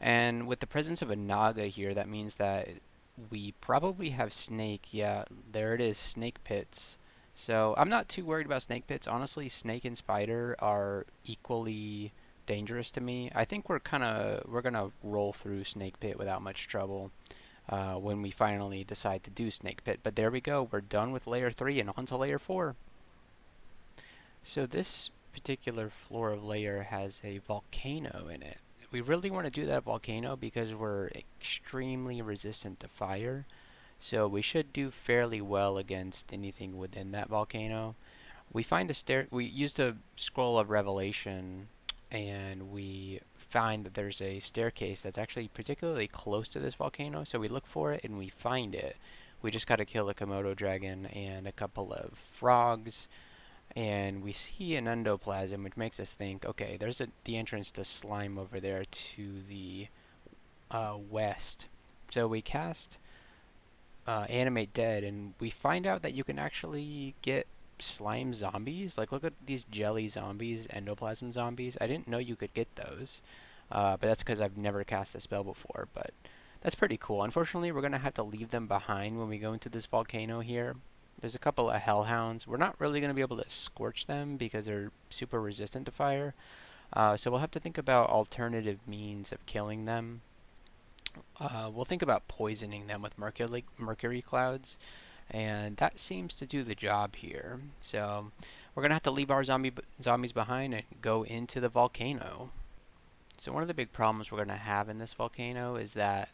and with the presence of a Naga here, that means that we probably have Snake. Yeah, there it is, Snake Pits. So I'm not too worried about Snake Pits. Honestly, Snake and Spider are equally dangerous to me. I think we're gonna roll through Snake Pit without much trouble when we finally decide to do Snake Pit. But there we go. We're done with layer 3 and on to layer 4. So this particular floor of layer has a volcano in it. We really want to do that volcano because we're extremely resistant to fire. So we should do fairly well against anything within that volcano. We find a we used a scroll of revelation, and we find that there's a staircase that's actually particularly close to this volcano. So we look for it and we find it. We just got to kill a Komodo dragon and a couple of frogs, and we see an endoplasm, which makes us think, okay, there's the entrance to slime over there to the west. So we cast Animate Dead, and we find out that you can actually get slime zombies. Like, look at these jelly zombies, endoplasm zombies. I didn't know you could get those, but that's because I've never cast the spell before, but that's pretty cool. Unfortunately, we're going to have to leave them behind when we go into this volcano here. There's a couple of hellhounds. We're not really going to be able to scorch them because they're super resistant to fire. So we'll have to think about alternative means of killing them. We'll think about poisoning them with mercury clouds, and that seems to do the job here. So we're going to have to leave our zombies behind and go into the volcano. So one of the big problems we're going to have in this volcano is that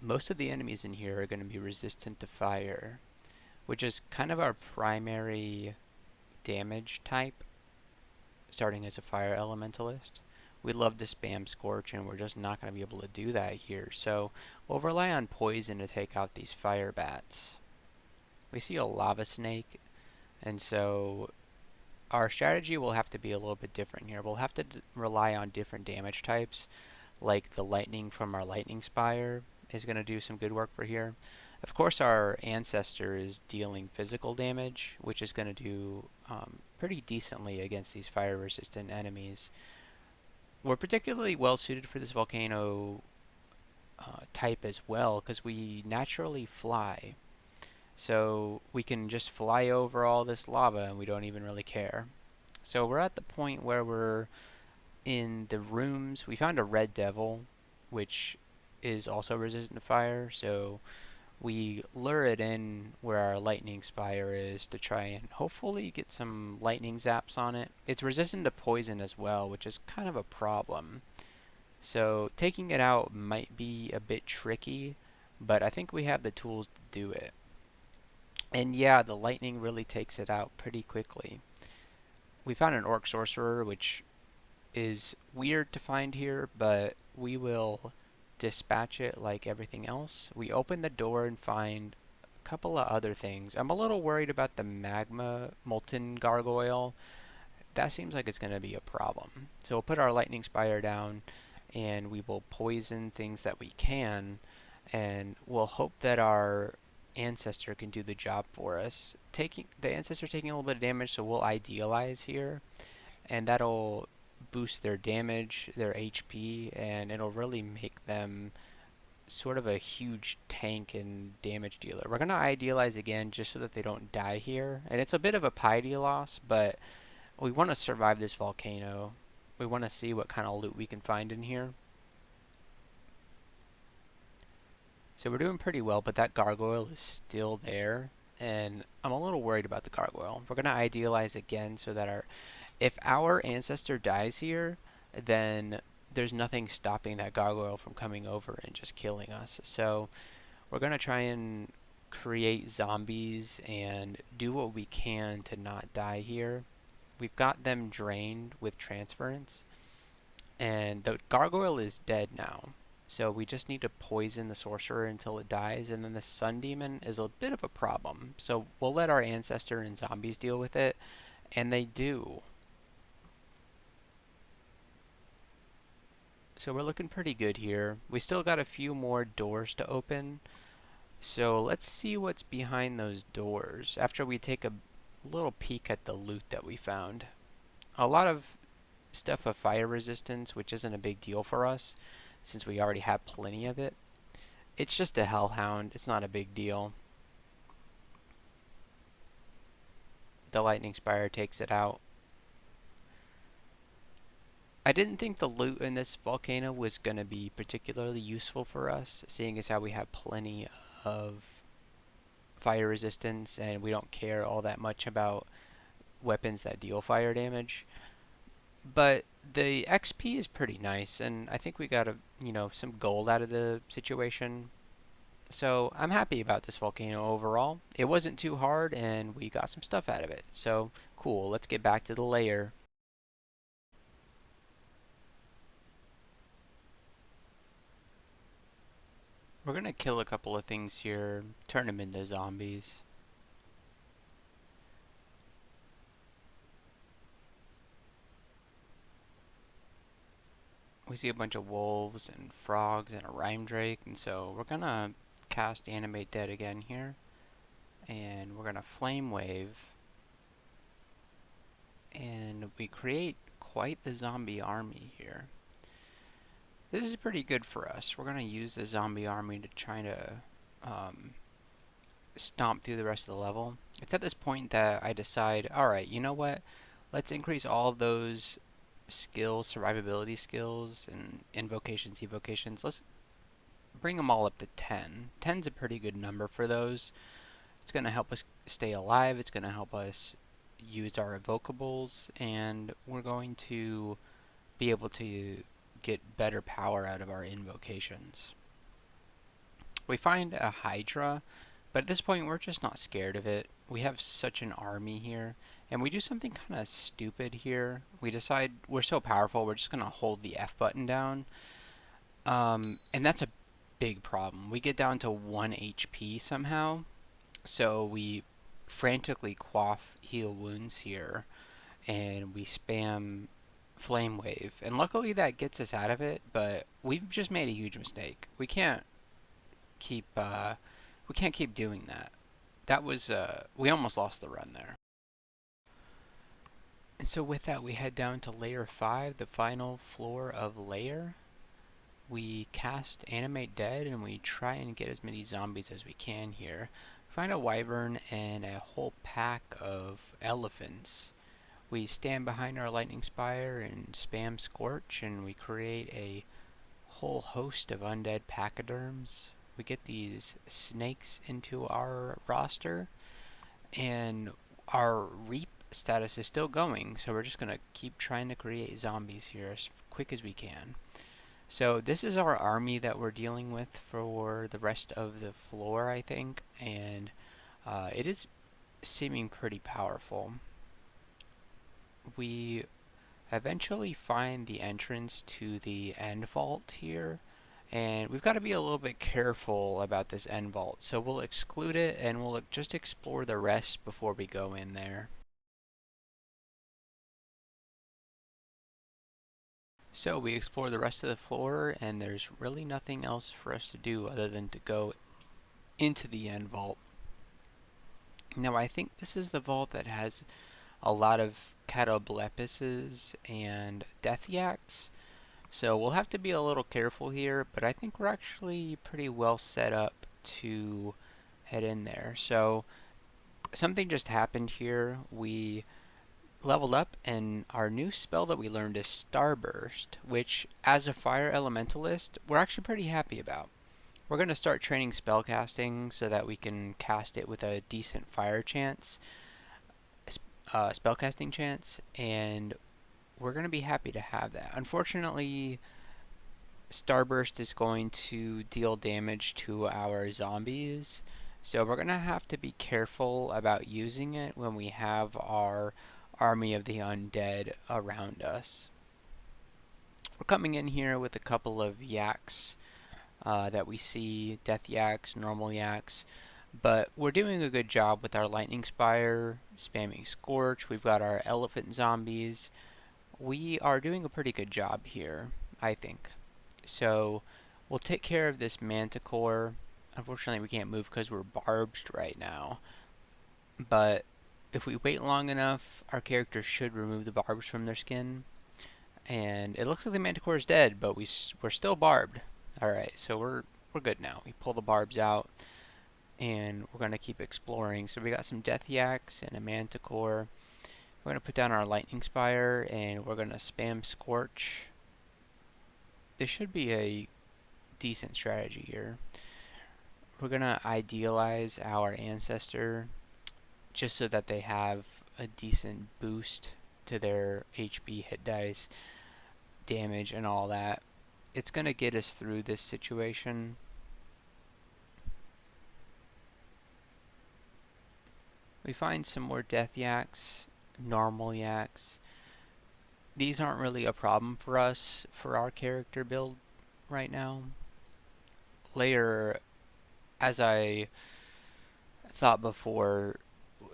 most of the enemies in here are going to be resistant to fire, which is kind of our primary damage type, starting as a fire elementalist. We'd love to spam Scorch, and we're just not going to be able to do that here. So we'll rely on Poison to take out these fire bats. We see a lava snake, and so our strategy will have to be a little bit different here. We'll have to rely on different damage types, like the lightning from our lightning spire is going to do some good work for here. Of course, our ancestor is dealing physical damage, which is going to do pretty decently against these fire-resistant enemies. We're particularly well suited for this volcano type as well because we naturally fly. So we can just fly over all this lava and we don't even really care. So we're at the point where we're in the rooms. We found a red devil, which is also resistant to fire. So we lure it in where our lightning spire is to try and hopefully get some lightning zaps on it. It's resistant to poison as well, which is kind of a problem. So taking it out might be a bit tricky, but I think we have the tools to do it. And yeah, the lightning really takes it out pretty quickly. We found an orc sorcerer, which is weird to find here, but we will dispatch it like everything else. We open the door and find a couple of other things. I'm a little worried about the magma molten gargoyle. That seems like it's going to be a problem. So we'll put our lightning spire down and we will poison things that we can, and we'll hope that our ancestor can do the job for us. The ancestor taking a little bit of damage, so we'll idealize here, and that'll boost their damage, their HP, and it'll really make them sort of a huge tank and damage dealer. We're going to idealize again just so that they don't die here, and it's a bit of a piety loss, but we want to survive this volcano. We want to see what kind of loot we can find in here. So we're doing pretty well, but that gargoyle is still there, and I'm a little worried about the gargoyle. We're going to idealize again so that if our ancestor dies here, then there's nothing stopping that gargoyle from coming over and just killing us. So we're going to try and create zombies and do what we can to not die here. We've got them drained with transference, and the gargoyle is dead now. So we just need to poison the sorcerer until it dies, and then the sun demon is a bit of a problem. So we'll let our ancestor and zombies deal with it, and they do. So we're looking pretty good here. We still got a few more doors to open. So let's see what's behind those doors after we take a little peek at the loot that we found. A lot of stuff of fire resistance, which isn't a big deal for us since we already have plenty of it. It's just a hellhound. It's not a big deal. The lightning spire takes it out. I didn't think the loot in this volcano was going to be particularly useful for us, seeing as how we have plenty of fire resistance and we don't care all that much about weapons that deal fire damage. But the XP is pretty nice, and I think we got some gold out of the situation. So I'm happy about this volcano overall. It wasn't too hard, and we got some stuff out of it. So cool. Let's get back to the lair. We're gonna kill a couple of things here, turn them into zombies. We see a bunch of wolves and frogs and a rhyme drake, and so we're gonna cast Animate Dead again here, and we're gonna Flame Wave, and we create quite the zombie army here. This is pretty good for us. We're gonna use the zombie army to try to stomp through the rest of the level. It's at this point that I decide, alright, you know what? Let's increase all of those skills, survivability skills, and invocations, evocations. Let's bring them all up to 10. 10's a pretty good number for those. It's going to help us stay alive, it's going to help us use our evocables, and we're going to be able to get better power out of our invocations. We find a Hydra, but at this point we're just not scared of it. We have such an army here, and we do something kind of stupid here. We decide we're so powerful, we're just going to hold the F button down. And that's a big problem. We get down to 1 HP somehow, so we frantically quaff heal wounds here, and we spam flame wave. And luckily that gets us out of it, but we've just made a huge mistake. Keep we can't keep doing that. That was we almost lost the run there. And so with that, we head down to layer 5, the final floor of Lair. We cast Animate Dead and we try and get as many zombies as we can here. Find a wyvern and a whole pack of elephants. We stand behind our lightning spire and spam Scorch, and we create a whole host of undead pachyderms. We get these snakes into our roster, and our reap status is still going, so we're just going to keep trying to create zombies here as quick as we can. So this is our army that we're dealing with for the rest of the floor, I think, and it is seeming pretty powerful. We eventually find the entrance to the end vault here, and we've got to be a little bit careful about this end vault, so we'll exclude it and we'll just explore the rest before we go in there. So we explore the rest of the floor, and there's really nothing else for us to do other than to go into the end vault. Now I think this is the vault that has a lot of catoblepises and death yaks, so we'll have to be a little careful here, but I think we're actually pretty well set up to head in there. So something just happened here. We leveled up, and our new spell that we learned is Starburst, which as a fire elementalist we're actually pretty happy about. We're going to start training spellcasting so that we can cast it with a decent fire chance, spellcasting chance, and we're going to be happy to have that. Unfortunately, Starburst is going to deal damage to our zombies, so we're going to have to be careful about using it when we have our army of the undead around us. We're coming in here with a couple of yaks that we see, death yaks, normal yaks, but we're doing a good job with our lightning spire, spamming Scorch. We've got our elephant zombies. We are doing a pretty good job here, I think. So we'll take care of this manticore. Unfortunately, we can't move because we're barbed right now, but if we wait long enough, our characters should remove the barbs from their skin. And it looks like the manticore is dead, but we're still barbed. Alright, so we're good now. We pull the barbs out, and we're going to keep exploring. So we got some death yaks and a manticore. We're going to put down our lightning spire, and we're going to spam Scorch. This should be a decent strategy here. We're going to idealize our ancestor just so that they have a decent boost to their HP, hit dice, damage, and all that. It's going to get us through this situation. We find some more death yaks, normal yaks. These aren't really a problem for us for our character build right now. Lair, as I thought before,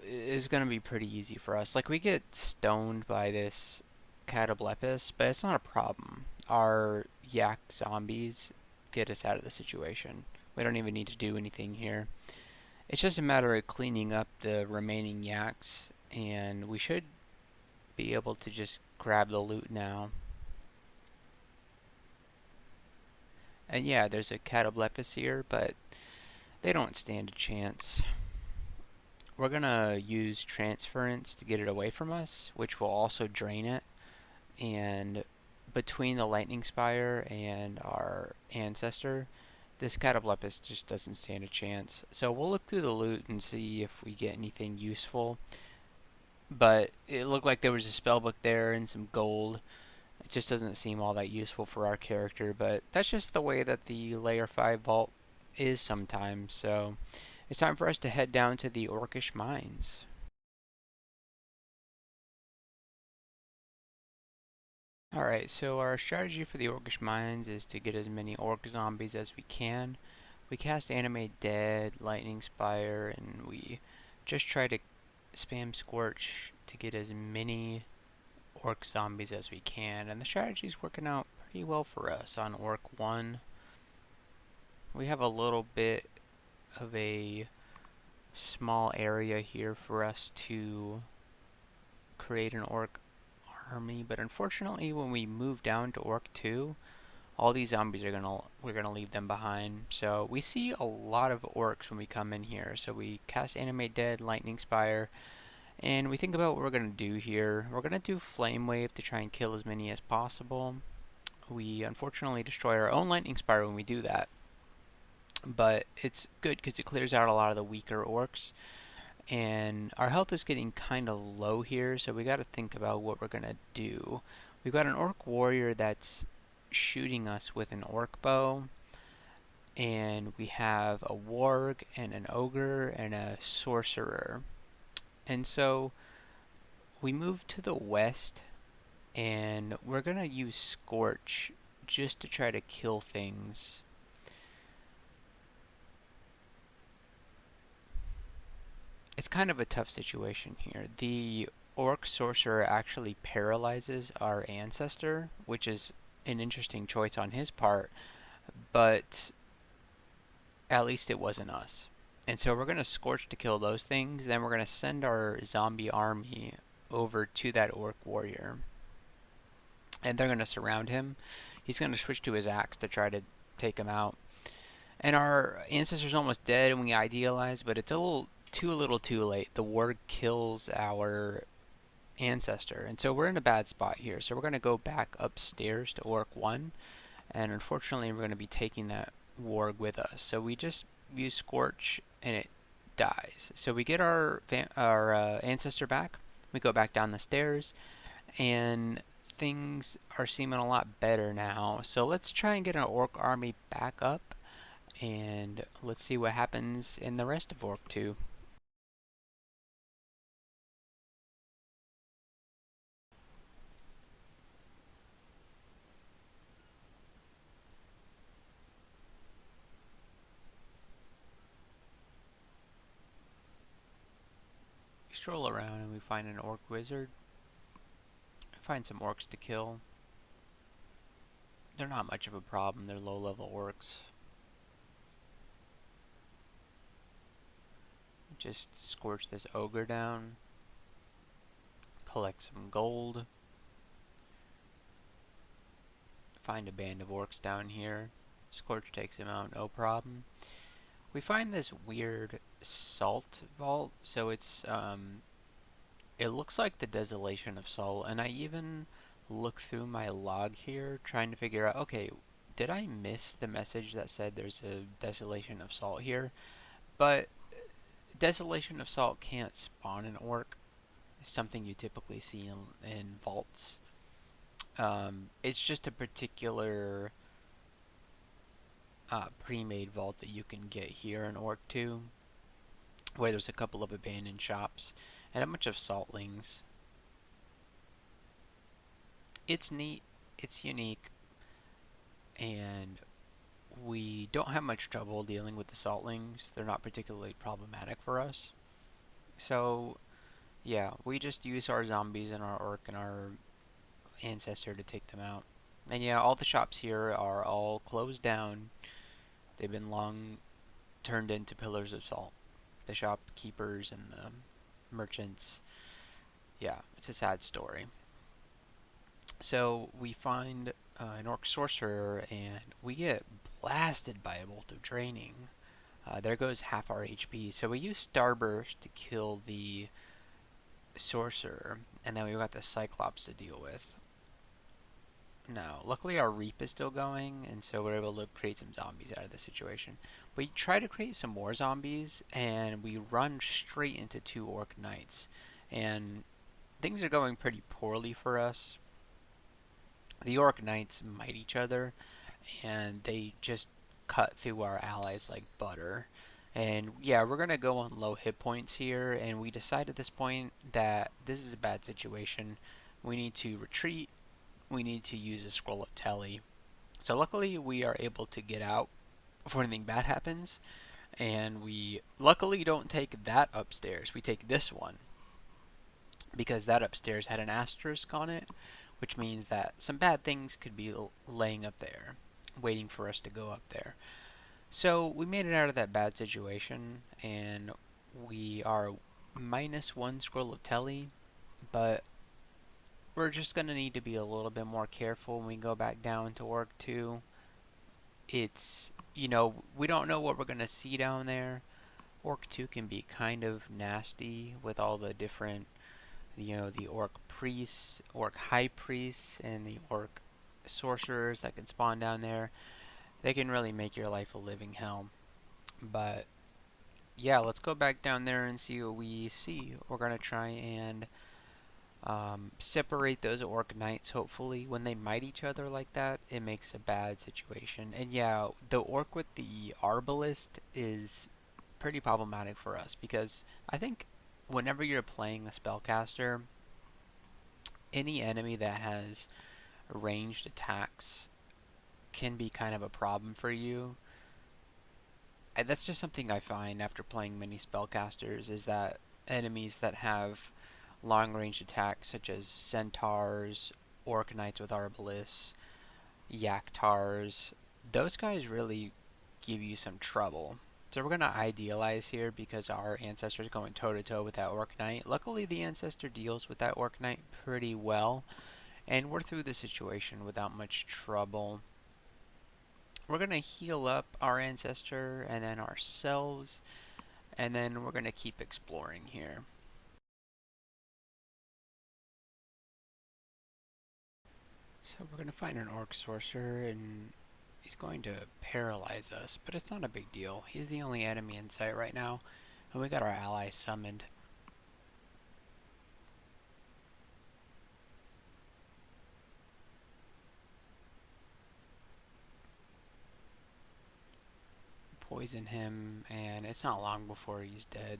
is going to be pretty easy for us. Like, we get stoned by this catoblepis, but it's not a problem. Our yak zombies get us out of the situation. We don't even need to do anything here. It's just a matter of cleaning up the remaining yaks, and we should be able to just grab the loot now. And yeah, there's a catoblepis here, but they don't stand a chance. we're gonna use transference to get it away from us, which will also drain it. And between the lightning spire and our ancestor, this cataplepis just doesn't stand a chance. So we'll look through the loot and see if we get anything useful. But it looked like there was a spellbook there and some gold. It just doesn't seem all that useful for our character, but that's just the way that the Layer 5 vault is sometimes. So it's time for us to head down to the Orcish Mines. Alright, so our strategy for the Orcish Mines is to get as many orc zombies as we can. We cast Animate Dead, Lightning Spire, and we just try to spam Scorch to get as many orc zombies as we can. And the strategy is working out pretty well for us on Orc 1. We have a little bit of a small area here for us to create an orc army, but unfortunately when we move down to Orc 2, all these zombies are we're gonna leave them behind. So we see a lot of orcs when we come in here. So we cast Animate Dead, Lightning Spire, and we think about what we're gonna do here. We're gonna do Flame Wave to try and kill as many as possible. We unfortunately destroy our own Lightning Spire when we do that, but it's good because it clears out a lot of the weaker orcs. And our health is getting kind of low here, so we got to think about what we're gonna do. We've got an orc warrior that's shooting us with an orc bow, and we have a warg and an ogre and a sorcerer. And so we move to the west, and we're gonna use Scorch just to try to kill things. It's kind of a tough situation here. The orc sorcerer actually paralyzes our ancestor, which is an interesting choice on his part, but at least it wasn't us. And so we're going to Scorch to kill those things, then we're going to send our zombie army over to that orc warrior. And they're going to surround him. He's going to switch to his axe to try to take him out. And our ancestor's almost dead and we idealize, but it's a little too late. The warg kills our ancestor, and so we're in a bad spot here. So we're going to go back upstairs to Orc 1, and unfortunately we're going to be taking that warg with us. So we just use Scorch and it dies. So we get our ancestor back. We go back down the stairs, and things are seeming a lot better now. So let's try and get an orc army back up, and let's see what happens in the rest of Orc 2. We stroll around and we find an orc wizard. Find some orcs to kill. They're not much of a problem, they're low level orcs. Just Scorch this ogre down. Collect some gold. Find a band of orcs down here. Scorch takes him out, no problem. We find this weird salt vault, so it looks like the Desolation of Salt, and I even look through my log here trying to figure out, okay, did I miss the message that said there's a Desolation of Salt here? But Desolation of Salt can't spawn an orc. It's something you typically see in vaults. It's just a particular pre-made vault that you can get here in Orc 2, where there's a couple of abandoned shops and a bunch of saltlings. It's neat, it's unique, and we don't have much trouble dealing with the saltlings. They're not particularly problematic for us. So yeah, we just use our zombies and our orc and our ancestor to take them out. And yeah, all the shops here are all closed down. They've been long turned into pillars of salt. The shopkeepers and the merchants. Yeah, it's a sad story. So we find an orc sorcerer and we get blasted by a bolt of draining. There goes half our HP. So we use Starburst to kill the Sorcerer, and then we've got the Cyclops to deal with. No, luckily our Reap is still going, and so we're able to create some zombies out of the situation. We try to create some more zombies, and we run straight into 2 Orc Knights. And things are going pretty poorly for us. The Orc Knights might each other, and they just cut through our allies like butter. And yeah, we're going to go on low hit points here, and we decide at this point that this is a bad situation. We need to retreat. We need to use a scroll of telly. So luckily we are able to get out before anything bad happens, and we luckily don't take that upstairs. We take this one, because that upstairs had an asterisk on it, which means that some bad things could be laying up there, waiting for us to go up there. So we made it out of that bad situation, and we are -1 scroll of telly, but we're just going to need to be a little bit more careful when we go back down to Orc 2. It's, we don't know what we're going to see down there. Orc 2 can be kind of nasty with all the different, the Orc priests, Orc high priests, and the Orc sorcerers that can spawn down there. They can really make your life a living hell. But yeah, let's go back down there and see what we see. We're going to try and separate those Orc Knights, hopefully. When they might each other like that, it makes a bad situation. And yeah, the Orc with the Arbalist is pretty problematic for us, because I think whenever you're playing a spellcaster, any enemy that has ranged attacks can be kind of a problem for you. That's just something I find after playing many spellcasters, is that enemies that have long range attacks such as centaurs, orc knights with arbalists, yaktars, those guys really give you some trouble. So we're going to idealize here because our ancestor is going toe to toe with that orc knight. Luckily the ancestor deals with that orc knight pretty well, and we're through the situation without much trouble. We're going to heal up our ancestor and then ourselves, and then we're going to keep exploring here. So we're going to find an orc sorcerer, and he's going to paralyze us, but it's not a big deal. He's the only enemy in sight right now, and we got our ally summoned. Poison him, and it's not long before he's dead.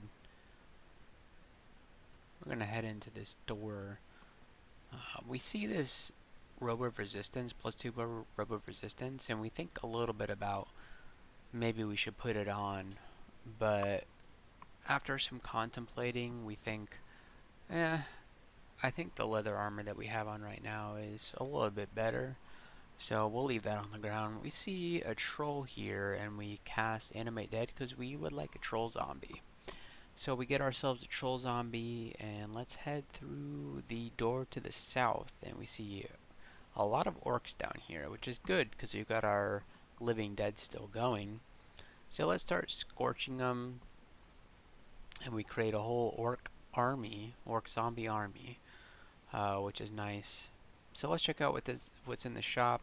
We're going to head into this door. We see this robe of resistance, +2 robe of resistance, and we think a little bit about maybe we should put it on, but after some contemplating, we think, I think the leather armor that we have on right now is a little bit better, so we'll leave that on the ground. We see a troll here, and we cast Animate Dead because we would like a troll zombie. So we get ourselves a troll zombie, and let's head through the door to the south, and we see a lot of orcs down here, which is good because we've got our living dead still going. So let's start scorching them, and we create a whole orc zombie army, which is nice. So let's check out what's in the shop.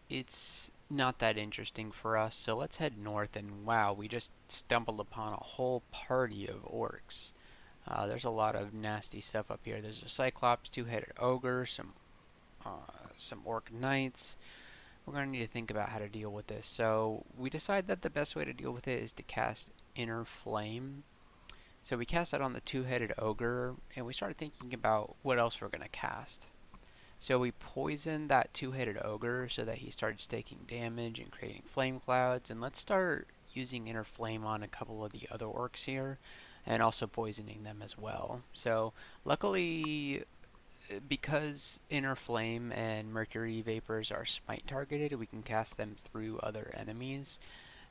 It's not that interesting for us, so let's head north, and wow, we just stumbled upon a whole party of orcs. There's a lot of nasty stuff up here. There's a cyclops, two-headed ogre, some orc knights. We're going to need to think about how to deal with this. So we decide that the best way to deal with it is to cast Inner Flame. So we cast that on the two-headed ogre, and we started thinking about what else we're going to cast. So we poisoned that two-headed ogre so that he starts taking damage and creating flame clouds. And let's start using Inner Flame on a couple of the other orcs here, and also poisoning them as well. So luckily, because Inner Flame and Mercury Vapors are smite targeted, we can cast them through other enemies.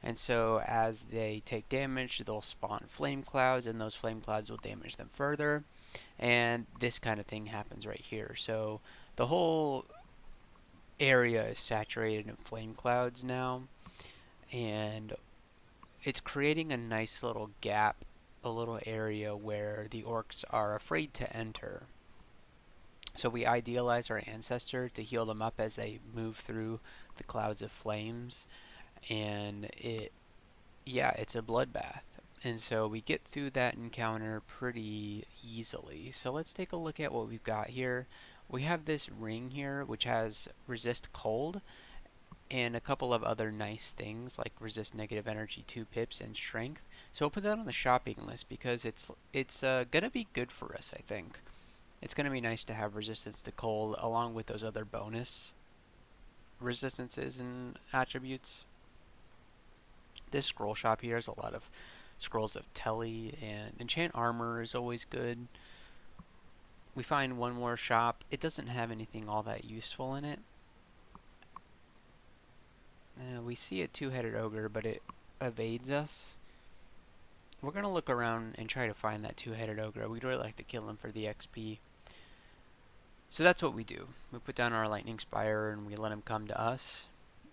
And so as they take damage, they'll spawn flame clouds, and those flame clouds will damage them further. And this kind of thing happens right here. So the whole area is saturated in flame clouds now, and it's creating a nice little gap, a little area where the orcs are afraid to enter. So we idealize our ancestor to heal them up as they move through the clouds of flames, and yeah, it's a bloodbath. And so we get through that encounter pretty easily. So let's take a look at what we've got here. We have this ring here which has resist cold and a couple of other nice things like resist negative energy 2 pips and strength. So we'll put that on the shopping list because it's gonna be good for us, I think. It's gonna be nice to have resistance to cold along with those other bonus resistances and attributes. This scroll shop here has a lot of scrolls of Telly, and enchant armor is always good. We find one more shop. It doesn't have anything all that useful in it. We see a two-headed ogre, but it evades us. We're going to look around and try to find that two-headed ogre. We'd really like to kill him for the XP. So that's what we do. We put down our lightning spire and we let him come to us,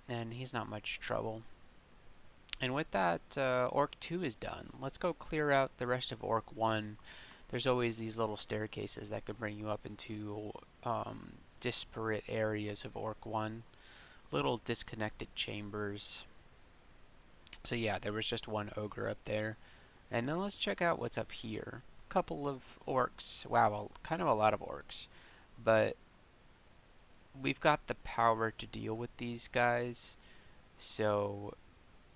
and he's not much trouble. And with that, Orc 2 is done. Let's go clear out the rest of Orc 1. There's always these little staircases that could bring you up into disparate areas of Orc 1. Little disconnected chambers. So yeah, there was just one ogre up there. And then let's check out what's up here. Couple of orcs. Wow, kind of a lot of orcs. But we've got the power to deal with these guys. So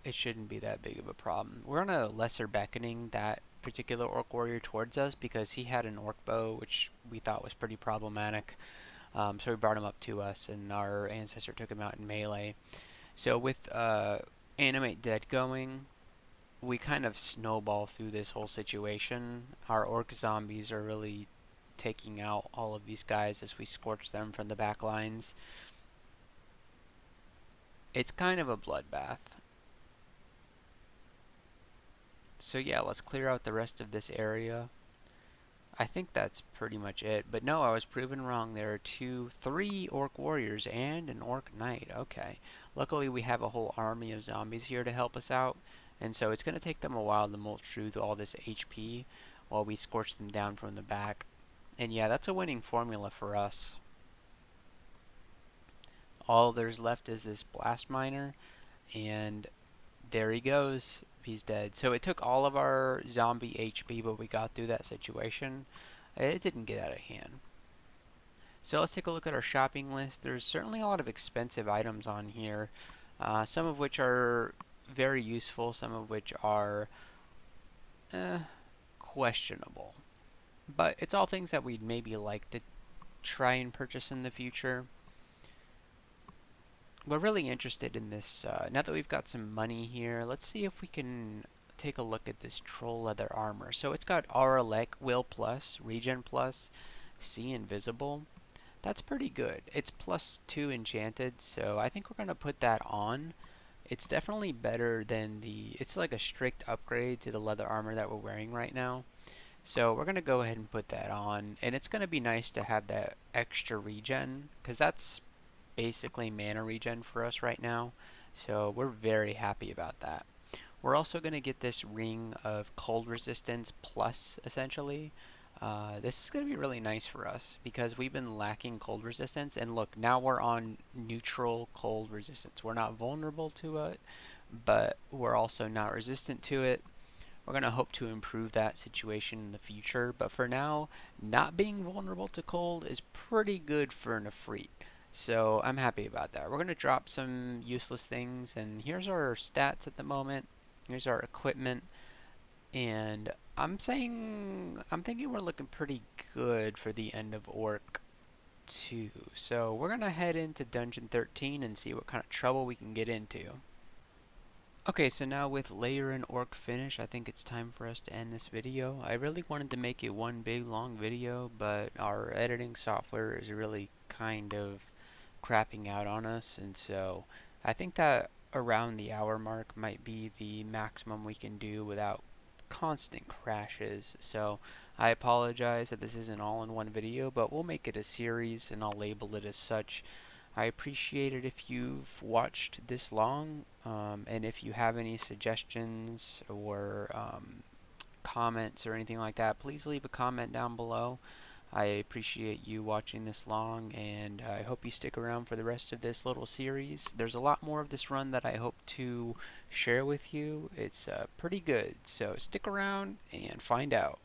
it shouldn't be that big of a problem. We're on a lesser beckoning that particular orc warrior towards us because he had an orc bow, which we thought was pretty problematic. So we brought him up to us, and our ancestor took him out in melee. So with Animate Dead going, we kind of snowball through this whole situation. Our orc zombies are really taking out all of these guys as we scorch them from the back lines. It's kind of a bloodbath. So yeah, let's clear out the rest of this area. I think that's pretty much it. But no, I was proven wrong. There are three orc warriors and an orc knight. Okay. Luckily, we have a whole army of zombies here to help us out. And so it's going to take them a while to mulch through all this HP while we scorch them down from the back. And yeah, that's a winning formula for us. All there's left is this blast miner. And there he goes. He's dead. So it took all of our zombie HP, but we got through that situation. It didn't get out of hand. So let's take a look at our shopping list. There's certainly a lot of expensive items on here, some of which are very useful, some of which are questionable. But it's all things that we'd maybe like to try and purchase in the future. We're really interested in this. Now that we've got some money here, let's see if we can take a look at this troll leather armor. So it's got Aura Lek, Will Plus, Regen Plus, See Invisible. That's pretty good. It's +2 enchanted, so I think we're going to put that on. It's definitely better than it's like a strict upgrade to the leather armor that we're wearing right now. So we're going to go ahead and put that on, and it's going to be nice to have that extra regen, because that's basically mana regen for us right now, so we're very happy about that. We're also going to get this ring of cold resistance plus, essentially. This is going to be really nice for us because we've been lacking cold resistance, and look, now we're on neutral cold resistance. We're not vulnerable to it, but we're also not resistant to it. We're going to hope to improve that situation in the future, but for now, not being vulnerable to cold is pretty good for an Efreet. So I'm happy about that. We're going to drop some useless things, and here's our stats at the moment. Here's our equipment, and I'm thinking we're looking pretty good for the end of Orc 2. So we're going to head into Dungeon 13 and see what kind of trouble we can get into. Okay, so now with Lair and Orc finish, I think it's time for us to end this video. I really wanted to make it one big long video, but our editing software is really kind of crapping out on us, and so I think that around the hour mark might be the maximum we can do without constant crashes. So I apologize that this isn't all in one video, but we'll make it a series and I'll label it as such. I appreciate it if you've watched this long, and if you have any suggestions or comments or anything like that, please leave a comment down below. I appreciate you watching this long, and I hope you stick around for the rest of this little series. There's a lot more of this run that I hope to share with you. It's pretty good, so stick around and find out.